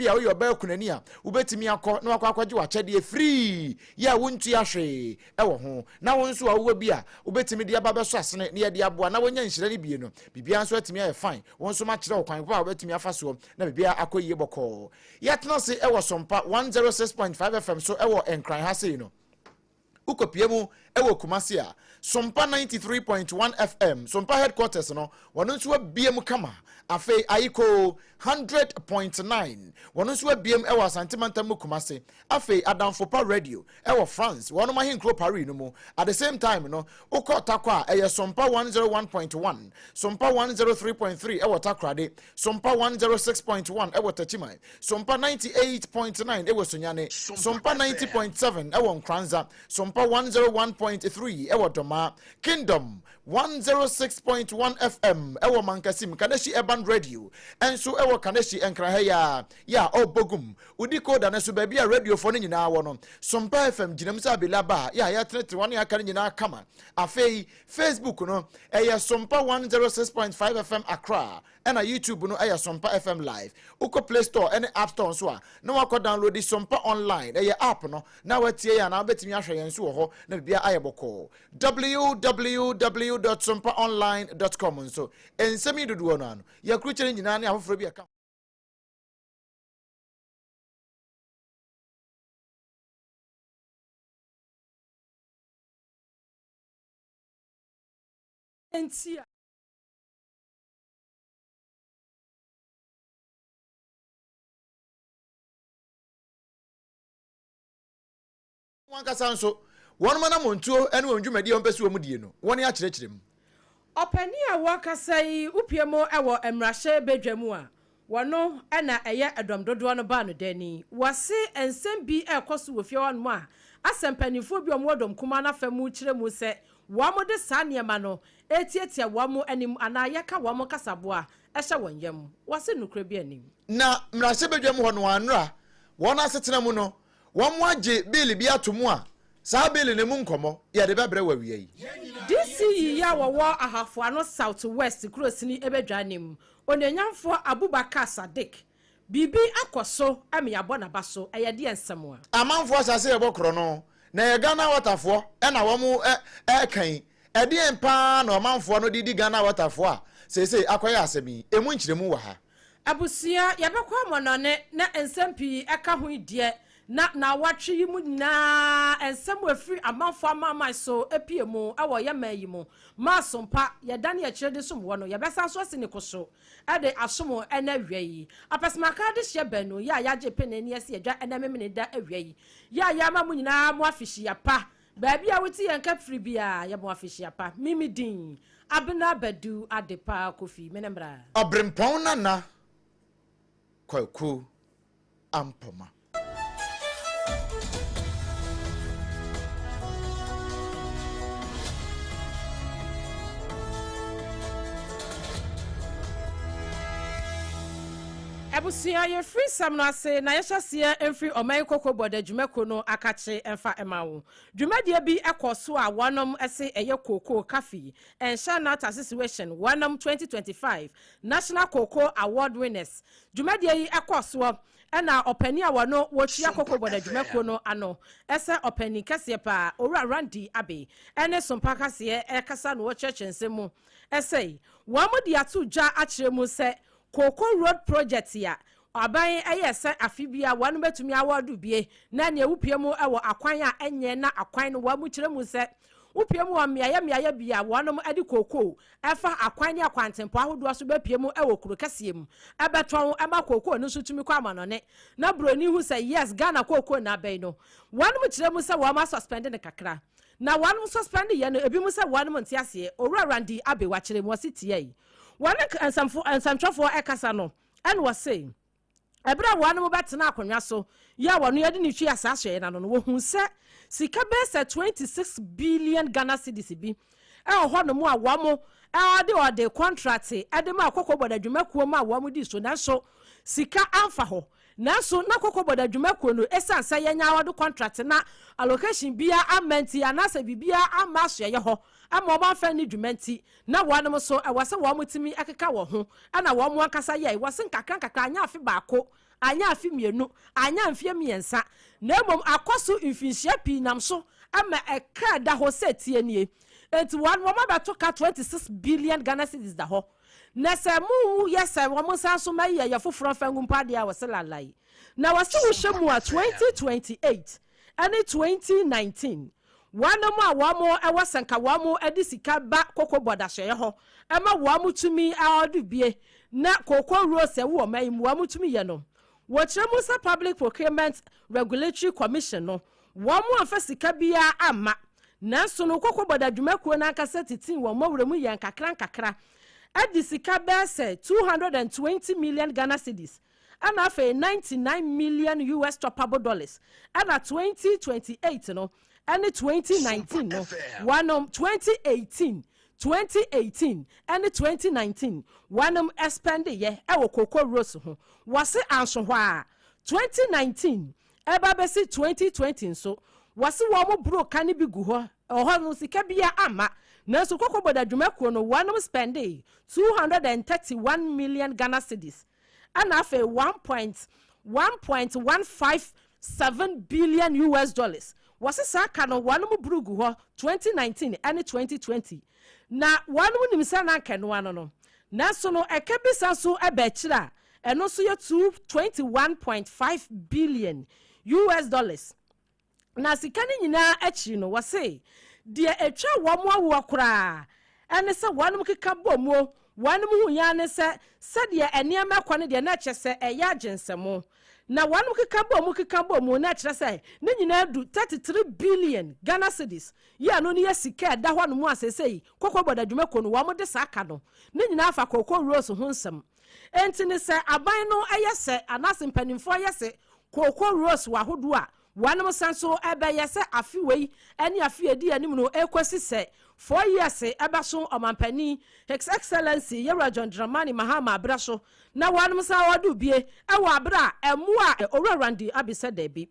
ya wo ba kunani a ubetimi akọ na akwaje wa chede free ya wontu ahwe ewo ho na won so awo bi a ubetimi de aba beso asene ne de aboa na wonya nhire ne bie no bibia nso atimi aye fine won so ma kire okwan pa ubetimi afa so na bibia akoyie boko ya tena se ewo sompa 106.5 FM so ewo enkran ha sei no ukopiemu ewo Kumasi a SOMPA 93.1 FM SOMPA headquarters no wono nso abiem kama afi ayiko 100.9 wono nso abiem ewo Asantemanta mu Kumasi afi Adamfopa radio ewo France wono ma hinkro Paris no mu at the same time no ukotakwa eye SOMPA 101.1 SOMPA 103.3 ewo Takrade SOMPA 106.1 ewo Tachimai SOMPA 98.9 ewo Sunyane SOMPA 90.7 ewo Nkranza SOMPA 101.3 ewo Doma Kingdom 106.1 FM ewo Mankasim Kaneshi Urban Radio enso ewo Kaneshi Enkraheya ya obogum udiko da neso baby a radio for ni nyina wo no SOMPA FM ginamsa belaba ya trete wan ya kan nyina kama afei Facebook no SOMPA 106.5 FM Accra ena YouTube no SOMPA FM live uko Play Store and App Store so a na wako download the SOMPA online app no na watie ya na betimi ahwe yenso wo ho na bia ayeboko www.sompaonline.com so ensemi dudu no ano ya kruchere nyina ne afoforo bia ka entia wankasa nso won mana montuo ene wondwumadi on pese wo mudie no won ya kirekyerem opani a wakasa yi upiemo ewo emrahye bedwamu a wono ena eye edomdodo no ba no dani wase ensem bi ekoso wo fie wonu a asempanifo bi omodom kuma na famu kiremu se wamo de saniema no etietia wamo anim ana yeka wamo kasabo a ehye wonyam wase nukre bi anim na mrahye bedwamu ho no anra won asetena mu no won agye bill bi atomu a sa bill ne mu nkomo ya de bebre wawie yi DCE ya wo ahafo ano South West Krosini ebedwanem onyenyamfo Abubakar Sadiq bibi akoso amiabo na baso ayede ensemo a amanfo asase ebokro no na ye Ghana waterfo e na wo mu kan ede empa na amanfo no didi Ghana waterfo a sese akoye asemi emu nkyiremu wa ha abusia yabekwa monone na ensempi eka ho die na watwe mu na ensem afiri amanfo amama so epiemu awo yemayimu ma SOMPA yedane ya kirede som wono yebesa so sene koso ade asomo ena wiei apasemaka de hye banu ya yaje penani ase yadwa ena memene da awiei ya ma mu nyina mo afishi ya pa baabi a woti yanka firi bia ya mo afishi ya pa mimi din abena badu adepa kofi menembra abrempon na kwaku ampoma abusia ye free sam no ase na ye hyase emfiri oman kokko boda dwumako no akache emfa emawo dwumadie bi ekoso a wonom ese eye kokko cafe ensha nata situation wonom 2025 national kokko award winners dwumadie yi ekoso ena opani a wono wochia kokko boda dwumako no ano ese opani kase pa owura Randy Abe ene SOMPA kase ekasa no wo churchensemu ese wamodi atu dwa akiremu se Koko Road Project ya aban ayese afibia wanu betumi awadu bie na ne wupiemu ewo akwan a enye na akwan no wamu kiremu se wupiemu wa miaya bia wanu adi koko efa akwan ne akwantempo ahodo so bepiemu ewo kuro kasiem ebeton ema koko no so tumi kwa amanone na broni hu se yes Ghana koko na aban no wanu kiremu se wa ma suspend ne kakra na wanu suspend ye no ebi mu se wanu ntiase owura Randy Abe wa kiremu wasitie yi wana ansamtrofo ekasa no and was saying ebra wanu betena akonwa so ya wanu yede ni twi asahye na no wo hu se sika bese 26 billion Ghana cedis bi ho no mu a wamo ode contract ede ma akokko boda dwumakuo ma wamo di so na so sika amfa ho na so na akokko boda dwumakuo no esansa yenya awado contract na allocation bia amenti anasa bibia amaso ye ho ama oba fa ni dwumanti na wonom so wase wo mutimi akeka wo ho ana wo mo akasa ye wase nkakra anya afi baako anya afi mienu anya mfie miensa na emom akoso mfinhia pi nam so ama ekra da ho setie nie enti one wo mabeto ka 26 billion Ghana cedis da ho na se mu yes wo mo san so maye ya foforo fangu mpade a woselalai na wase wo hwemu a 2028 and 2019 one mo a wo mo e wasanka wo mo edi sika ba kokko bodahye ho ema wo mo tumi a odu bie na kokko rose wo mai mu wo mo tumi ye no wo kyeremu sa Public Procurement Regulatory Commission no wo mo afa sika bia ama nanso no kokko bodadwumakuo na akasa titin wo mo wremu ye nkakra edi sika ba se 220 million Ghana cedis and afa 99 million US dollars and 2028 no and 2019 no one 2018 and 2019 one expand ye e wo kokko rose ho wase anso ho a 2019 eba besi 2020 so wase wo mo bro kan bi gu ho no sika bia ama nanso kokko bodadwumakuo no one spend 231 million Ghana cedis and afa 1.157 billion US dollars wase saka no one mo brugu ho 2019 and 2020 na one mo nimsa na kanu ano no na so no ekebisa so ebechira eno so ye 21.5 billion US dollars na sika ni nyina achi no wase de etwa wo mo awo kra ene se one mo keka bomo one mo hunya ne se de eniema kwa ne de na kyese eya agensemo na one mo keka bomo na kyerɛ sɛ ne nyina du 33 billion Ghana cedis ya no ne yasika da hɔ no mu asesei kokko bodadwumako no wo mo de saka no ne nyina afa kokko rose ho nsɛm enti ne sɛ aban no ɛyɛ anase mpanimfo ɛyɛ sɛ kokko rose wa hodo a one mo sanso ɛbɛyɛ sɛ afiwei ɛne afiedi anim no ekosi sɛ 4 years ebaso omampani His Excellency Yewra John Dramani Mahama abraso na wanum sa odu bie e wa abra emu a owurandi abisa debi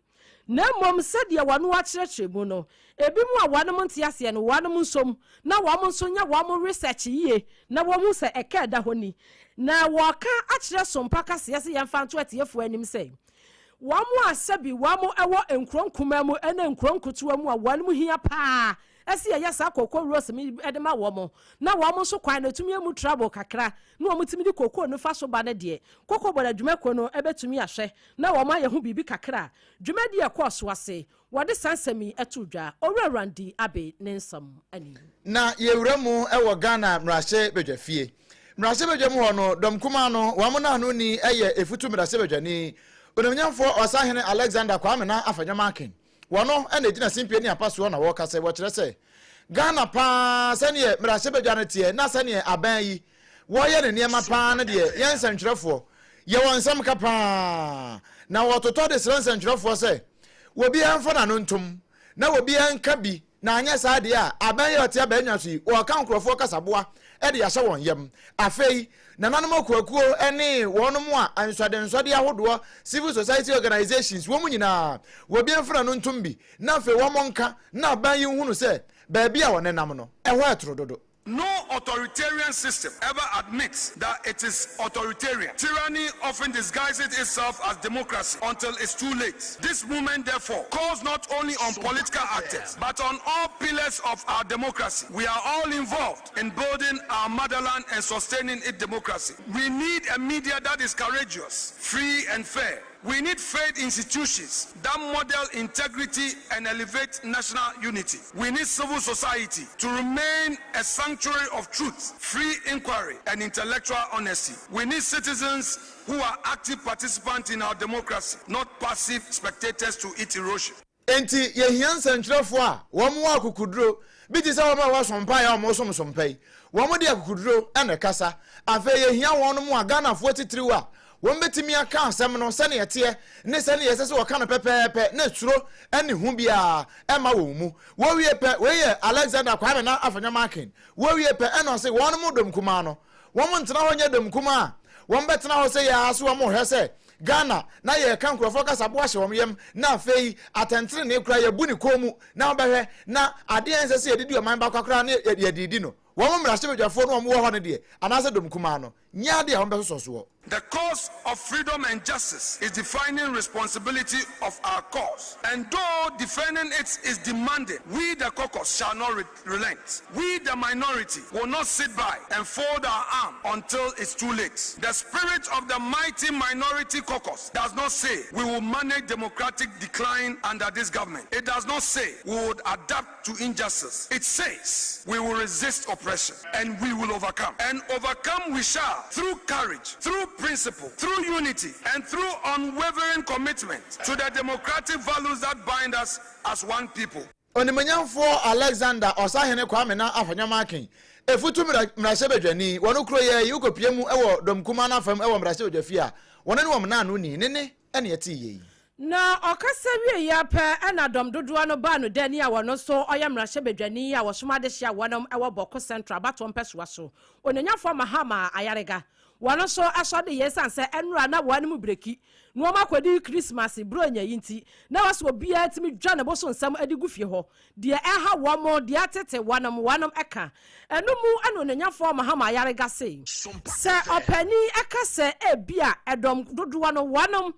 na mom sede wanu a kyerɛkyerɛ no ebi mu a wanum ntiase no wanum nsom na wɔn nso nya wɔn research yie na wɔn sɛ ɛka da honi na wɔka akyerɛ sompa kase yɛse yɛmfa nto atiefo anim sɛ wɔn asabi wɔn ɛwɔ nkronkuma mu ɛna nkronkotoa mu a wɔn hia paa esi ya sa kokko rose mi edema wo na wo so kwan na tumi emu trouble kakra na wo timi di kokko no fa so ba ne de kokko boda dwumako no ebetumi ahwe na wo ma ye ho bibi kakra dwumadi e course wase wo de sansami etudwa owurandi abe ne nsam ani na yewuramu e wo Ghana mrahye bedwafie mu ho no domkuma no wo mo na no ni eye efutu mrahye bedwani onamnyamfo osahene Alexander Kwame na afanyamaken wono ene gina simpie ni apaso na wo kase wo kire se Ghana pa sane mrahye bedwane tie na sane aban yi wo ye ne niema pa na de yensantwerefo ye wonsam ka pa na wo toto de sensantwerefo se wo bi anfo na no ntom na wo bi anka bi na anya sa de a aban ye otia ba nya so yi wo kan krofo kasaboa e de yahye won yam afei nananom akuakuo ene wonom a answadenswade ahodo civil society organizations wo munyina wo bi anfra no ntumbi na afei wo monka na ban yi hunu se ba bia wonenam no eho etrododo. No authoritarian system ever admits that it is authoritarian. Tyranny often disguises itself as democracy until it's too late. This movement, therefore, calls not only on political actors, but on all pillars of our democracy. We are all involved in building our motherland and sustaining its democracy. We need a media that is courageous, free, and fair. We need faith institutions that model integrity and elevate national unity. We need civil society to remain a sanctuary of truth, free inquiry, and intellectual honesty. We need citizens who are active participants in our democracy, not passive spectators to its erosion. Enti yehian santrefo a wo mo akukuduro bi ti se wo ma wa sompa ya mo sompai wo mo de akukuduro ene kasa afa yehian won mo Ghana fo titiriwa a won betimi aka asem no se ne yete ne se ne yese se wo ka no pepepe na turo ene hu bia e ma wo mu wo wie pe we ye Alexander Kwame na afanyamaken wo wie pe eno se won mo dom kuma no won mo ntena ho nya dom kuma a won betena ho se ya aso wo mo hwe se Ghana na ye kan krofo kasabo ahye wom yem na afei atentere ne kura ye bu ni komu na obehwe na ade ense se yedidi o man ba kwakra na yedidi no wɔn mmarahyɛbadwafoɔ no wɔn wɔ hɔ no deɛ anaasɛ dɔm kumaa no nya de a wɔn bɛsosɔ soɔ. The cause of freedom and justice is defining responsibility of our cause. And though defending it is demanded, we the caucus shall not relent. We the minority will not sit by and fold our arm until it's too late. The spirit of the mighty minority caucus does not say we will manage democratic decline under this government. It does not say we would adapt to injustice. It says we will resist oppression and we will overcome. And overcome we shall through courage, through principle, through unity, and through unwavering commitment to the democratic values that bind us as one people. Onimanyamfo Alexander Osahene Kwame na afanyamakin efutu mrahyebadwani wono kro ye yukopie mu ewo domkuma na fam ewo mrahyebadwafia wono ne womna no ni ne ene eti ye na okasa wie ya pa na dom dodoa no ba no dani a wono so oyamrahyebadwani a wosomade hia wonom ewo boko central batom pesoa so onanyafo mahama ayarega wono so asode yesanse enura na woanum breki no makwadi Christmas bronya yinti na waso obia timi dwa na boso nsam adigu fie ho de eha womo de atete wonom eka enumu anonanyafo mahama yarega se opani eka se ebia edom dodoa no wonom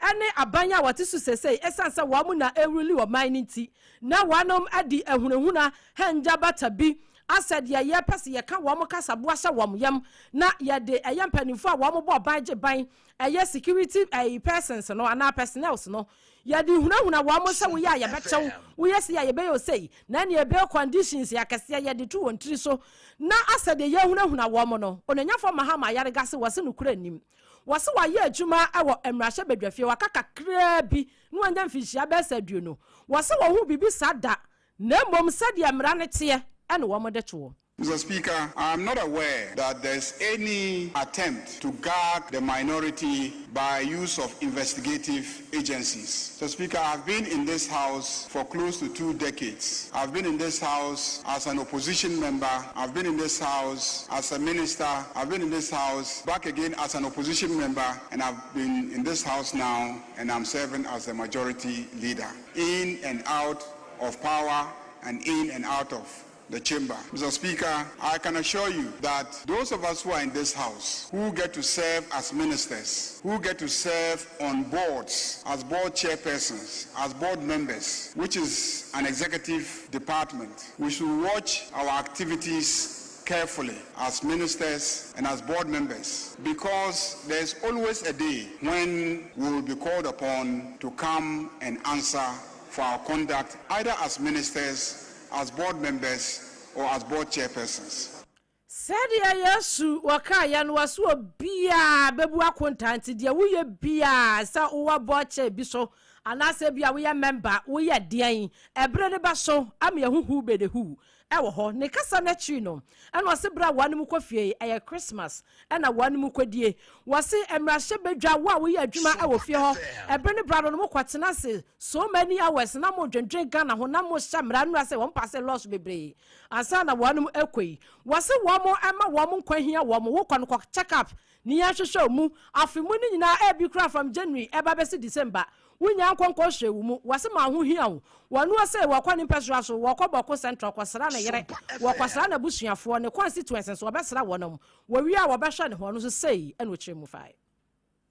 ene abanya watisu sesei esanse womu na ewuli wo mininti na wonom adi ehunahuna hanja batabi asad ya ye pese ye ka wo mo kasa bo ahye wo yam na ye de eye mpanimfo a wo mo bo banje ban eye security persons no ana personnels no ye de hunahuna wo mo se wo ya ye bechew wo ye se ya ye be yo sei na ne be conditions ya kase ye de tu wontiri so na asad ye hunahuna wo mo no onanyafo mahama yarega se wose no kura nim wose wa ye adwuma ewo emrahye bedwafie wakaka kra bi no anya mfihia be saduo no wose wo hu bibi sada na mom sadia mra ne te and one more two. Mr. Speaker, I am not aware that there's any attempt to gag the minority by use of investigative agencies. Mr. Speaker, I've been in this House for close to 2 decades. I've been in this House as an opposition member. I've been in this House as a minister. I've been in this House back again as an opposition member. And I've been in this House now, and I'm serving as the majority leader. In and out of power and in and out of the chamber. Mr. Speaker, I can assure you that those of us who are in this House, who get to serve as ministers, who get to serve on boards, as board chairpersons, as board members, which is an executive department, we should watch our activities carefully as ministers and as board members, because there's always a day when we will be called upon to come and answer for our conduct, either as ministers, as board members, or as board chairpersons. Sadia Yasu Wakaya no wasu bia bebu akontanti dia wo ye bia sa wo board chair bi so anase bia wo ye member wo ye dean ebre ne ba so am ye huhu be de hu ewo ho ne kasa na chi no ena wase bra wanum kofie eye Christmas ena wanum kodie wase emrahye bedwa wo ye adwuma ewo fie ho ebre ne bra no mo kwatena se so many hours na mo dwendwen Ghana ho na mo shamra no ase won pass loss bebre asa na wanum ekoi wase wo mo ema wo mo kwahia wo mo wo kwan check up ni ya hwehwe mu afimu ni nyina e bi kra from January eba be December wunya nkonko hwewu mu wase ma ho hia wo wanu ase wakwa ni pesua so wakoboko central kwasra na yere wakwasra na busuafo ne constituencies so obesra wonam wawi a wobehwe ne ho no so sei eno chemu fai.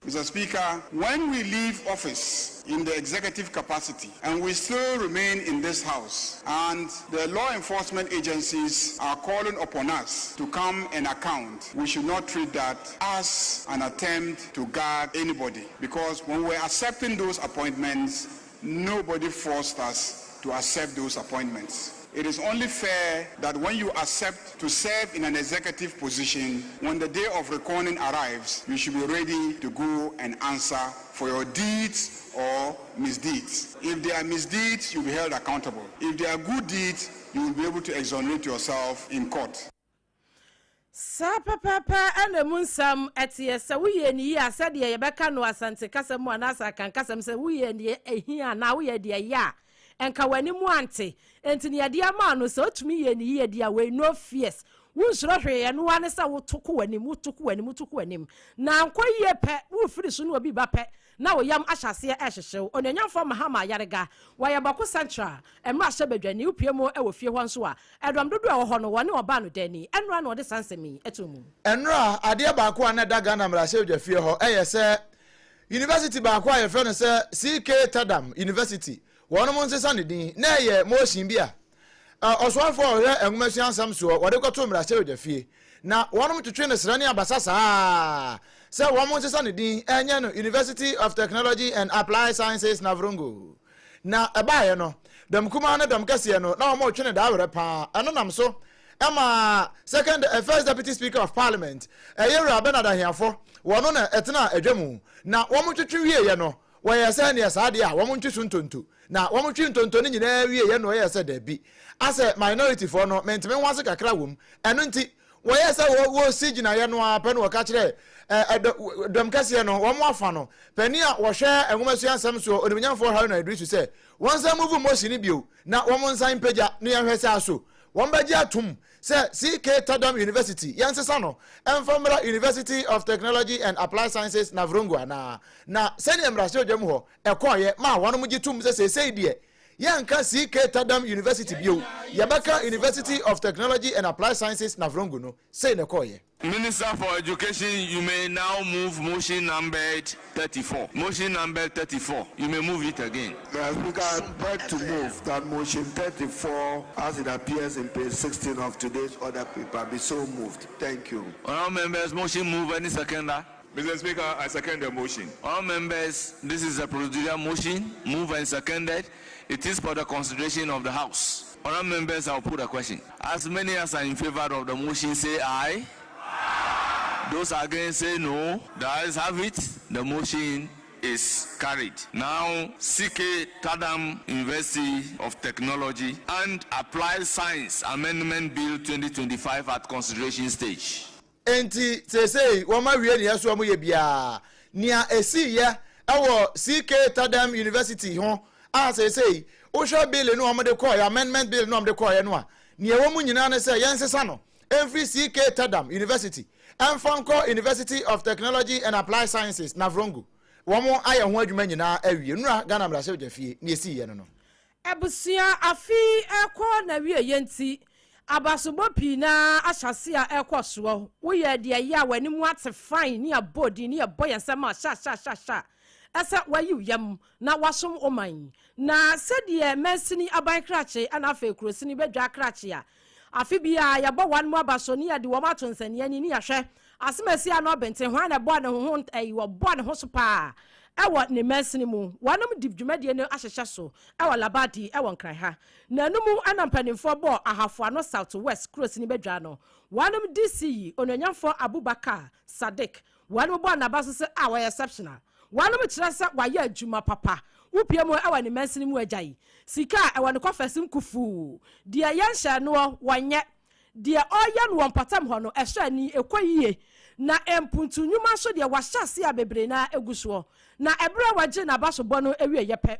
Mr. Speaker, when we leave office in the executive capacity and we still remain in this House and the law enforcement agencies are calling upon us to come and account, we should not treat that as an attempt to gag anybody, because when we're accepting those appointments, nobody forced us to accept those appointments. It is only fair that when you accept to serve in an executive position, when the day of reckoning arrives, you should be ready to go and answer for your deeds or misdeeds. If they are misdeeds, you'll be held accountable. If they are good deeds, you will be able to exonerate yourself in court. Sa papa ene munsam etie se wuye ni ya se de ye beka no asante kasam anasa kan kasam se wuye ni ehia na wuye de ya enka wani mu ante entini ya dia ma no se otumi ye ni ye dia we no fears wunsuro hwe no wane se wotoko wani mutuku wani na anko ye pe wo firi so no obi ba pe na wo yam ahyase ehyehew onanyamfo mahama yarega waya bako central emra hyebadwani upiemu ewo fie ho nso a edom dodo e wo ho no woni oba no dani enra na ode sansemi etomu enra ade bako ana daga na mra hyebadwa fie ho eyese university bako a ye fe no se CK Tadam University wono mo nsesa ne din na ye motion bia oswafo ohwe enwumasuan ansam so wode koto mra hyebadwa fie na wono mo twetwe ne srani abasasa se wo mo nsesa ne din enye no University of Technology and Applied Sciences Navrongo na ebaye no dem kuma na dem kase no na mo twene da were pa eno nam so ema first deputy speaker of parliament Yewra Bernard Ahiafo wono na etena adwamu na wo mo twetwe wie ye no wo ye se ne sa de a wo mo ntwesu ntonto na wo mo twi ntonto ne nyina wie ye no wo ye se da bi as minority for no mentime wanse kakra wom eno nti wo ye se wo sigina ye no apa no wo ka kire dem kase no wo mo afa no pani a wo hwe enwomasu ansam so onimnyamfo ha no Idris se won sa move motion bio na wo mo nsan pagya no ye hwe se aso won baji atum se CK Tadam University yansesa no Enfamra University of Technology and Applied Sciences Navrongo na seni emrashe odwam ho ekoye ma wono mu gitum se sei de yanka CK Tadam University bio yabaka University of Technology and Applied Sciences Navrongo no sei ne koye. Minister for Education, you may now move motion number 34. Motion number 34. You may move it again. We can beg to move that motion 34 as it appears in page 16 of today's order paper be so moved. Thank you. All members, motion move any seconder. Mr. Speaker, I second the motion. All members, this is a procedural motion, move and seconded. It is for the consideration of the House. All members, I'll put a question. As many as are in favor of the motion say aye. Those against say no. The ayes have it. The motion is carried. Now, CK Tadam University of Technology and Applied Science Amendment Bill 2025 at consideration stage. Enti say woma wie ne yaso amoye bia nia esi ye ewo CK Tadam University ho a say wo hwe bill no omde call amendment bill no omde call no a nia wo mu nyina ne say yensesa no every CK Tadam University and Fonko University of Technology and Applied Sciences Navrongo womo aye ho adwuma nyina awie nura Ghana mrashe odafie ne esi ye no ebusia afi ekọ na wie yenti abasobo pi na ahyase a ekoso wo ye de ya wani mu ate fine ni abodi ni aboyensema sha esa wayi yam na wasom oman na sedie mesini abankrache ana fa ekurosini bedwa krache a afi bia ya bo wan mu abaso ni ade wo matonsane ani ni ahwe asemasi ano bente ho na bo ne ho wo bo ne ho so pa ewo ne mesini mu wanum dibdwumadie ne ahyehye so ewo labadi ewo nkran ha na numu anampanimfo bo ahafo ano south west cross ni bedwa no wanum DC ononyamfo Abubakar Sadiq wanum bo na baso se awa exceptional wanum kirasa waye adwuma papa upiemu ewo ne mesini mu agyayi sika ewo ne kofasim kufu de yenhye no wonye de oya no wompatam ho no ehwe ni ekoyiye na empuntu nyuma so de wahyase abebre na eguso na ebre waje na baso bo no ewie yepe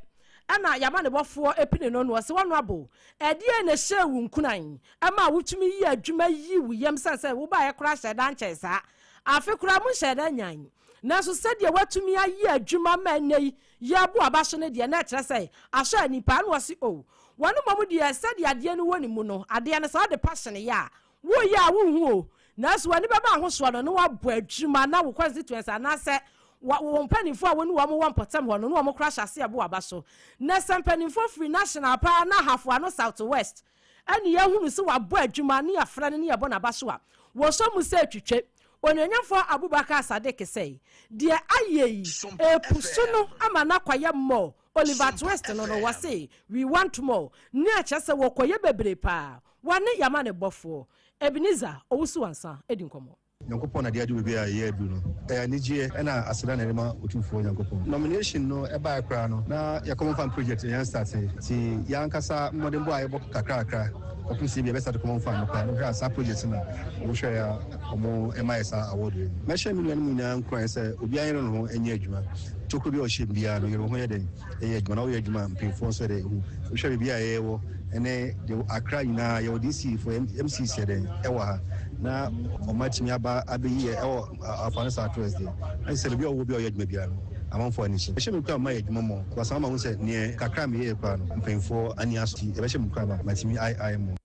ana yama ne bofo epine no no se wono abo edie na hyewu nkunan ama wutumi yi adwuma yi wuyem sanse wo ba ye kura hyeda nkyesa afi kura mu hyeda nyan na so se de watumi ayi adwuma ma nei ya bo abaso ne de na kire se ahwe nipa no wose o wono mamu de se de ade no woni mu no ade ne sa de passion ya wo ya wo hu o na so wani baba ho so no wa bo adwuma na wo constituency na se wo mpanifo a woni wo mo wampotam ho no wo mo crash ase abo abaso na sampanifo free national pa na hafo ano south west ani ya hunu se wa bo adwuma ne ya fra ne ya bo na abaso a wo so mu se twetwe ononyamfo Abubakar Sadiq say de ayeyi epusu no ama na kwaye mo Oliver West no was say we want more ne achese wo koye bebre pa wane yama ne bofo Ebenezer owusu ansa edinkomo Yankopon ade adu be aye adu no anije na aseda na rema otufo Yankopon nomination no eba akra no na yakomo fan project yan start ti yankasa modern boy ebo kakra opisi be start common fan no no sa project na wo hwe ya omo MISA award me hwe million mu na nkran se obi ayen no enye adwuma toko bi o hye bia no yero ho ye den enye adwuma na wo ye adwuma mpinfo so de hu hwe bia ye wo ene de akra ina ye DC for MCC den e wa ha na omatimi aba abeyi e afan South West dey I say be o wo bi o ye adwuma bia no amanfo ani so ehye me kwa ma edwuma mo wasa ma hu se ne kakra me ye kwa no mpenfo ani asti ebehye me kwa ba matimi ai mo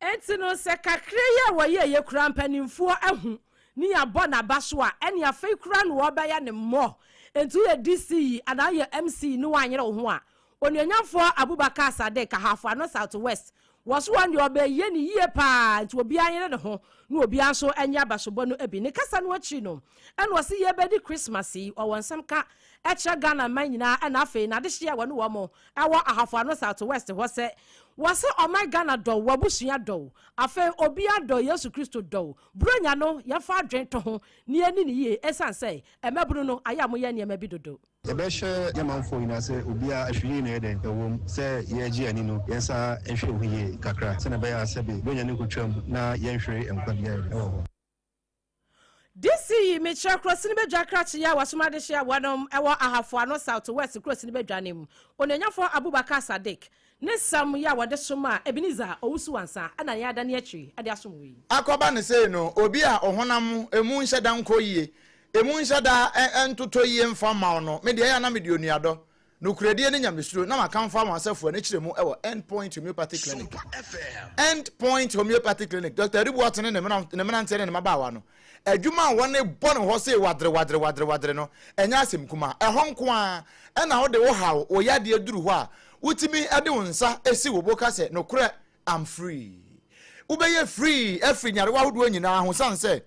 enti no se kakra ye wo ye kura mpanimfo ahu ni abo na baso a ene afei kura no wo ba ya ne mo enti ye DC ana ye MC ni wanyere wo ho a onyenyafo Abubakar Sadek Ahafo no Southwest waso wan de obaye ni yie pa nti obi anyere ne ho na obi anso anya basobo no ebi ne kasa no achi no ene wose ye bedi Christmas yi o wonsam ka eche Ghana man nyina ena afei na de hye wo no wo mo ewo Ahafo no Southwest ho se wase o my Ghana do wabusua do afei obi ado Yesu Kristo do bronya no ye fa adwen to ho ne ani ne yie esan say emebunu no aya mo ye ne emabi dodo ebehye yamanfo ina se obi a ahwie na eden ewom se ye gi ani no yensa ehwe ohiye kakra se na be ya sebe bronya ne kotwam na yenhwe enkwabia ewo DC me check cross ni bedwa krachi ya wasoma de hia wonom ewo Ahafo no Southwest cross ni bedwa nem onanyafo Abubakar Sadek ne sam ya wode soma Ebenezer owusu wansa ana ya da ne achi ade asom wi akoba ne sei no obi a ohonam emu nheda nko yie emu nheda entoto yie mfa ma no me de ya na me de onuado no kuradie ne nyamesuro na maka mfa ma asafo ne kiremu ewo Endpoint Homeopathic Clinic Endpoint Homeopathic Clinic Dr. Ribuat ne menante ne mabawa no adwuma wone bone ho se wadre no enya asem kuma ehom ko a na wo de wo hawo wo yade aduru ho a wutimi ade wonsa esi wo boka se no kure am free ubeye free every nyare wa hodo nyina ho sanse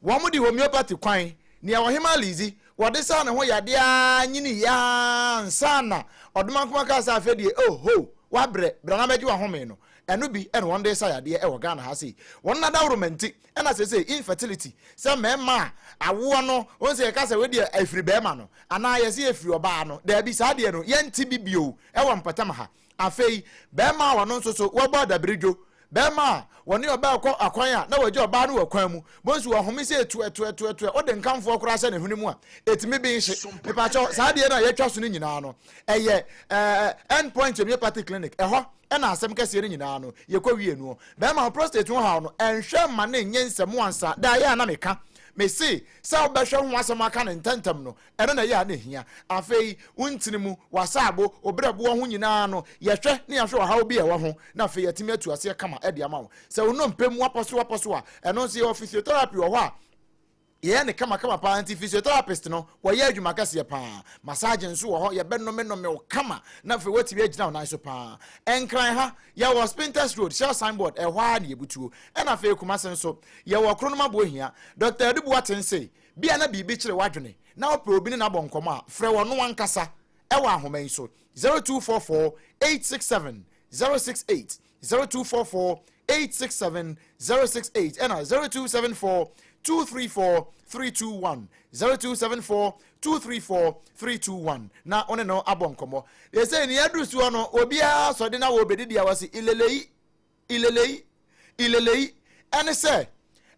wo mo di homeopathy kwan ne ya wo hemalizi wode sa ne ho yade a nyini ya nsana oduma kuma ka sa afedie ho wabre brana meji wa home no enu bi ene one day sa yade e wo Ghana ha sei won na dawromenti ena se infertility se mema awo no won se ka se we de afiri be ma no ana ye se afiri oba no da bi sa de no ye nti bibio e wo mpatam ha afei be ma wo no so wo ba da bridwo be ma woni oba akwan a na waje oba no wakwan mu bonsu wo home se etu o de nkamfo okura se ne huni mu a etimi bi nhye me pa cho sa de na ye twa so ni nyina no eye Endpoint Homeopathic Clinic eho ena asem kase ni nyina no ye kwa wie no be ma prostate ho ha no enhwe ma na enye nsem ansa da ya na meka me see sa obehwe ho asem aka ne ntantam no ene na ya na hia afei untini mu wasabo obrabo ho nyina no ye hwe ne ya hwe ha obi e wo ho na afei yatimi atu ase kama e de ama wo se wono mpem waposo a eno se physiotherapy wo ho a ye ne kama pa anti physiotherapist no wo ye adwuma kase pa massage nso wo ho ye be no me kama na fe wati be agina na so pa enkran ha ye wo Spinters Road shell signboard e hwa na yebutuo e na fe kuma sen so ye wo kronoma bo hia Dr. Adibu Atense bia na bibi kire wadwene na wo pro bi ne na bonkomo a frɛ wo no wankasa e wo ahoman so 0244 867 068 0244 867 068 and 0274 234 321 0274 234 321 na one no abonkomo they say ni adrusu ono obia so de na wo bedi dia wase ilelei ene say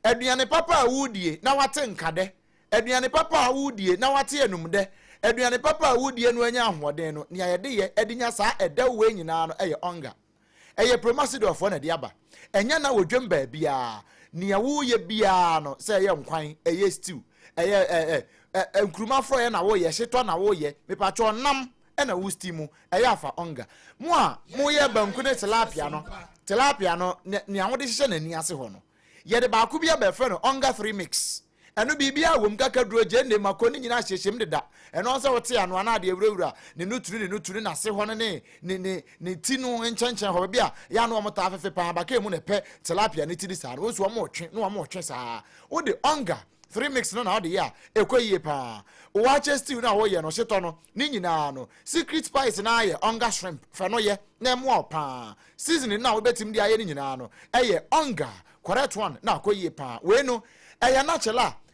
aduane papa awudie na wate nkade aduane papa awudie na wate enumde aduane papa awudie no anya ahoden no ne ayede ye edinya saa edawe nyina no eye onga eye promasido ofo na diaba enya na wodwem ba bia ne yawo ye bia no say ye nkwan eye stew eye nkruma fro ye na wo ye hyeto na wo ye mepacho nam na wo stew eye afa onga mo ye banku ne tilapia no ne awode hye na ni ase ho no ye de ba ku bia ba fe no onga 3 mix eno bibia wom kakaduro je ne makoni nyina hyehyem deda eno nso wote ano ana de ewurawura ne nuturu na se ho ne ti no enchenchen ho bia ya no omota afefe pa ba ka mu ne pe tilapia ne ti di sa wo so mo twe sa wo de onga 3 mix no na wo de ya ekoyie pa wo che stew na wo ye no hyeto no ni nyina no secret spice na ye onga shrimp fe no ye na mo pa seasoning na wo betim di aye ni nyina no eye onga correct one na akoyie pa we no eye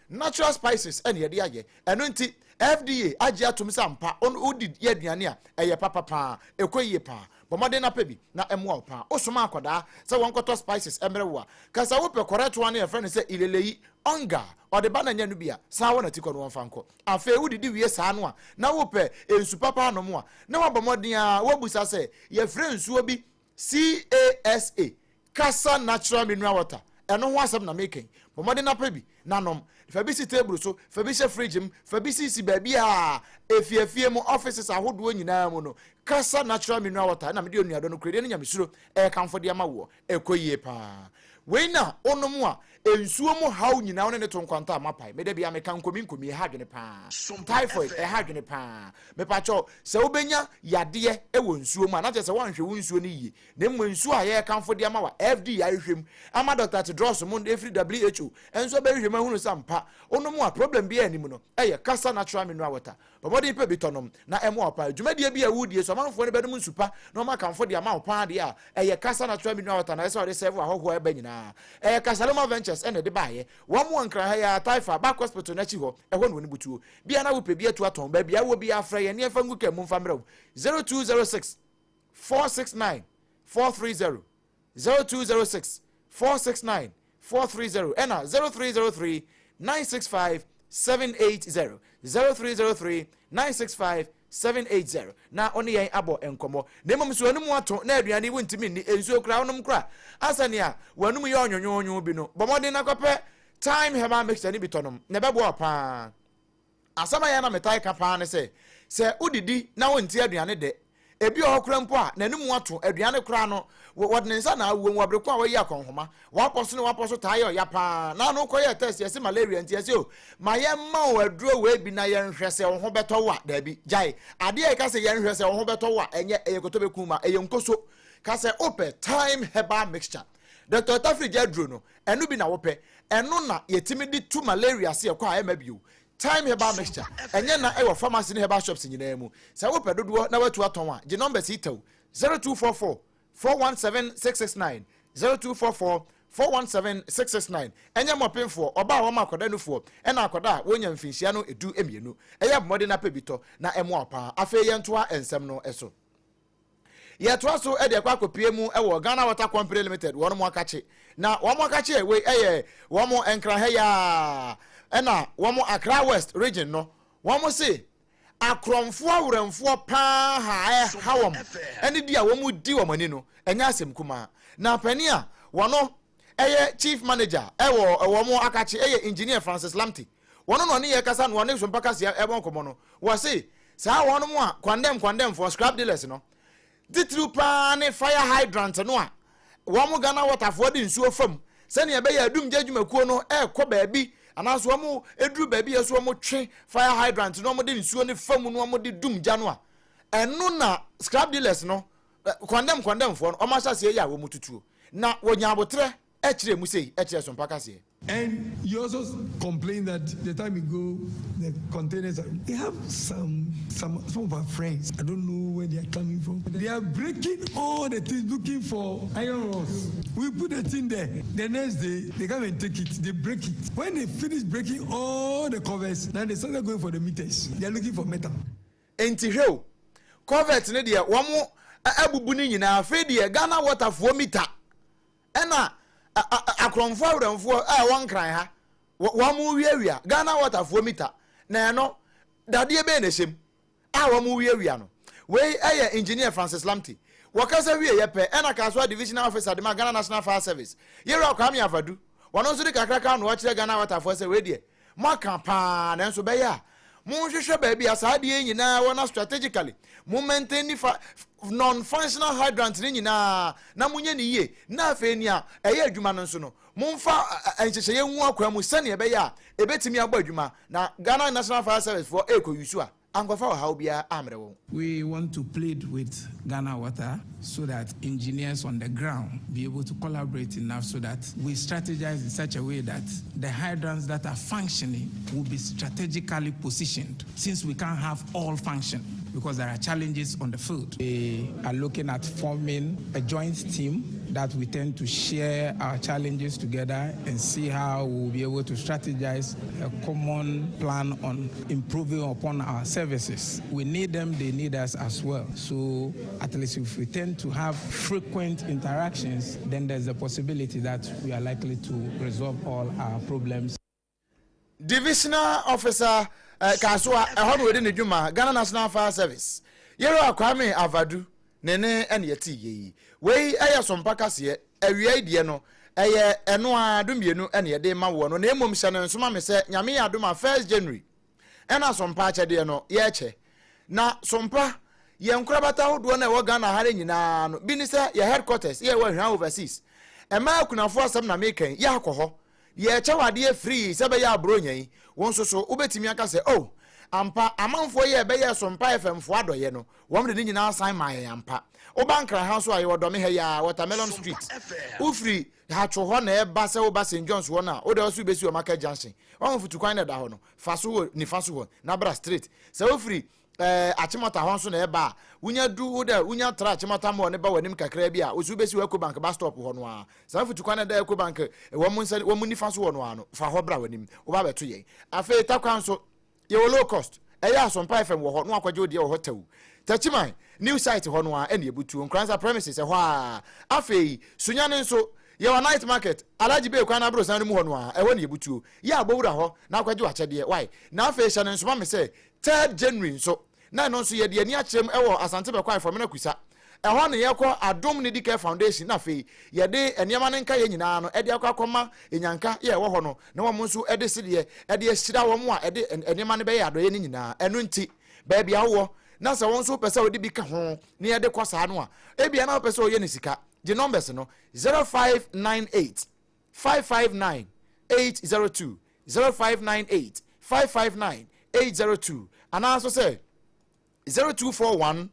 natural spices ene ye de aye eno nti FDA agi atom sampa on odi ye aduane a eye papa ekoyie pa bomode na pebi na emo pa osoma akoda se wonkoto spices emre wo kasa wo pe correct one e friend say ilelei onga ode ba na nya no bia sa wo na tiko no wonfanko afa udidi wie sa no a na wo pe ensu papa no mo a na wo bomode a wo busa se ye friend nsuo bi CASA Kasa Natural Mineral Water eno ho asem na making bomode na pa bi nanom fa bi si table so fa bi she fridge m fa bi si baabi a efiefie mu offices ahodo nyina mu no kasa natural mineral water na me de onuado no krede no nyamesuro kamfo de ama wo ekoyie pa we na onomu a ensuo mu haw nyina won ne to nkwanta amapai me de bia me kan nkomi ha dwene pa typhoid ha dwene pa me pa cho se obenya yade wo nsuo mu na je se wanhwe wo nsuo ne yie na mo nsuo a ye kanfo de ama wa FD ya hwem ama doctor to draw so mo every WHO enso be hwem ahunu sampa onomu a problem bia anim no kasa natural mineral water body pe bitonom na emo pa dwumadie bia wudie so manfo ne bedum nsupa na ma kanfo de ama pa de a kasa natural mineral water na so de serve ahoho eba nyina Kasaloma Ventures ene de baye wo mo ankra ha ya Taifa back hospital na chi ho eho no ni butuo bia na wo pe bia tu aton ba bia wo bia afra ye ne fa ngu kam mfa mra 0206 469 430 0206 469 430 ena 0303 965 780 0303 965 780 na oni yen abo enkomo na emom so anum ato na aduane wontimi ni ensuo kra onum kra asane a wanum ye onyonyo bi no bomode na kope time heba mixture ni bitonom na bebo pa asama ya na metai ka pa ne se udidi na wonti aduane de ebi ohokra mpo a na anum ato aduane kra no wodne nsa na awu wabreko a wayi akonhoma waposo tayo ya pa na no koye test yesi malaria nti yesi o maye ma o aduro we bi na ye nhwese wo ho beto wa da bi jai ade e ka se ye nhwese wo ho beto wa enye eyekoto bekuma eyenkoso ka se ope time herbal mixture Dr. Tafrija aduro no enu bi na wo pe enu na yetimi di tu malaria se kwa e mabio time herbal mixture enye na e wo pharmacy ne herbal shops nyina mu se wo pe dodo na watu aton a je number si taw 0244 417 669 0244 417 669 enya mopemfo oba wo makoda nufo ena akoda wonya mfinhia no edu emienu eya bomode na pebito na emo apa afa yentoa ensem no eso yeto so e de kwa kopie mu e wo Ghana Water Company Limited wono mo akache na wo mo akache we wo mo enkra ha ya ena wo mo Accra West region no wo mo se akromfo awramfo pa ha hawom ene dia wo mu di wo mani no enya asem kuma na pani a wono chief manager wo mo akachi engineer Francis Lamti wono no ne ye kasa no ne SOMPA kasa e bon komo no wo se sa wono mo a kwandem for scrap dealers no titru pa ne fire hydrant no a wo mo Ghana Water for di nsuo fam se ne be ya dum jadwumakuo no ko baabi anaso omo edru baabi yeso omo twe fire hydrant no omo de nsuo ne fam no omo de dum gya no a eno na scrap dealers no kwandem for no omo asase ya wo mututuo na wonya abotre e kire mu sei e kire SOMPA kase. And you also complain that the time you go, the containers, they have some of our friends. I don't know where they are coming from. They are breaking all the things, looking for iron rods. We put the thing there. The next day, they come and take it. They break it. When they finish breaking all the covers, now they start going for the meters. They are looking for metal. Enti covers ne dia womo abubu ni nyina fe dia Ghana Water for meter. Ena akromfo awramfo won kran ha wo mu wiawia Ghana Water for meter na no dade be na shem wo mu wiawia no we engineer Francis Lamti wo kasa wie ye pe ena kaswa divisional officer de Ghana National Fire Service yero kwame avadu wono nso de kakraka no wa kire Ghana Water for say we de mo kan pa na nso be ya mo hwehwe ba bia sa de nyina wona strategically mo maintain non-functional hydrant ni nyina na munye ni ye na afa ni a eye adwuma no nso no momfa enhyehye hu akwa mu sane ebe ya ebetimi agba adwuma na Ghana National Fire Service for ekoyusu a angofa how bia amrewo. We want to plead with Ghana Water so that engineers on the ground be able to collaborate enough so that we strategize in such a way that the hydrants that are functioning will be strategically positioned, since we can't have all function because there are challenges on the field. We are looking at forming a joint team that we tend to share our challenges together and see how we'll be able to strategize a common plan on improving upon our services. We need them, they need us as well. So at least if we tend to have frequent interactions, then there's a possibility that we are likely to resolve all our problems. Divisional Officer Kasua ehonu wede nedwuma Ghana National Fire Service yero akwame avadu nene ene yeti yi we SOMPA kase awia die no eno adumienu ene ye de ma wo no na emom hye no nsoma me se nyame ya aduma 1st January ena sompa achede no ye che na sompa ye nkrabata hodo na wo Ghana hare nyina no bi ni se ye headquarters ye wo hwan overseas ema kunafo asem na mekan ye akọ ye che wade free se be ya abro nyan won so ubetimi aka se oh ampa amanfo ye be ye sompa FM fo adoye no wo mde nyina assign ma ye ampa obankra ha so aye wodome he ya Watermelon Street ufri ha cho ho na e ba se wo ba St John's wo na o de so besi o Market Junction won futu kwan na da ho no faso ni faso ho na bra street se ufri achimota ho so na e ba unya du wo da unya tra achimota mo ne ba wanim kakra bi a o so besi wo Ecobank bus stop ho no a se futu kwan na da Ecobank wo mu ni faso ho no a no fa ho bra wanim wo ba beto ye afi takwan so ye low cost eya SOMPA FM wo ho no akwaje odi wo ho tawu tachiman new site ho no a ene ebutu nkransa premises ho a afei sunyane nso ye wa night market alaji be kwa na bro san mu ho no a eho ne ebutu ye abowura ho na akwaje achede why na afei hye ne nso ma me say 3rd January nso na no nso ye de ani akyerem ewo asante be kwa from na kusa eho ne ye ko adom ne dike foundation na afei ye de eniema ne nka ye nyina no e de akwa enyanka ye wo ho no na wo nso e de sede e de hyira wo mo a e de eniema ne be ye adoye ne nyina enu nti ba bia wo na se won so pese odi bi ka ho ne ye de kosa no a e bia na pese o ye ne sika the numbers no 0598 559 802 0598 559 802 and also say 0241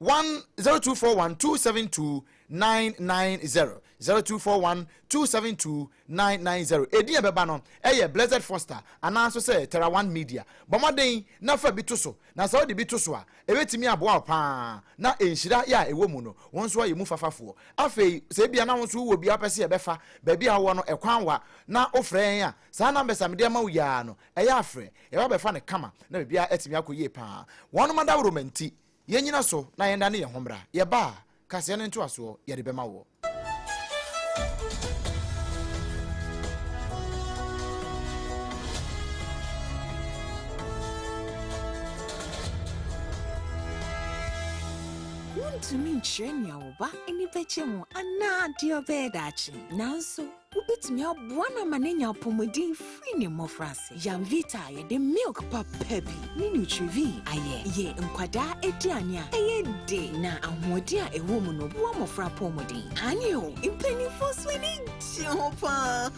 272 990 0241 272 990 edi ebeba no eye Blessed Foster and also say Terra One Media bomaden na fa bi to so na sa odi bi to so a ebetimi aboa pa na enhira ya ewo mu no won so aye mu fafafo afei se bia na won so wo bia pese ebefa ba bia wo no ekwanwa na ofren ya sa na mbesa mede ma wuya no eye afre e ba befa ne kama na bia etimi akoye pa won ma da romanti yenyina so na yenda ne ye homra ye ba kase ne nto aso ye de bema wo to me chenya oba eni beche mu ana dio bedachi nanso ubetimi abwana manenya pomodin free ne mofrase Yamvita ye de milk papa bi ni nutrivi aye ye nkwada ediane a eye de na ahodi a ewo mu no bo mofra pomodin anyo impeni fosweni chopa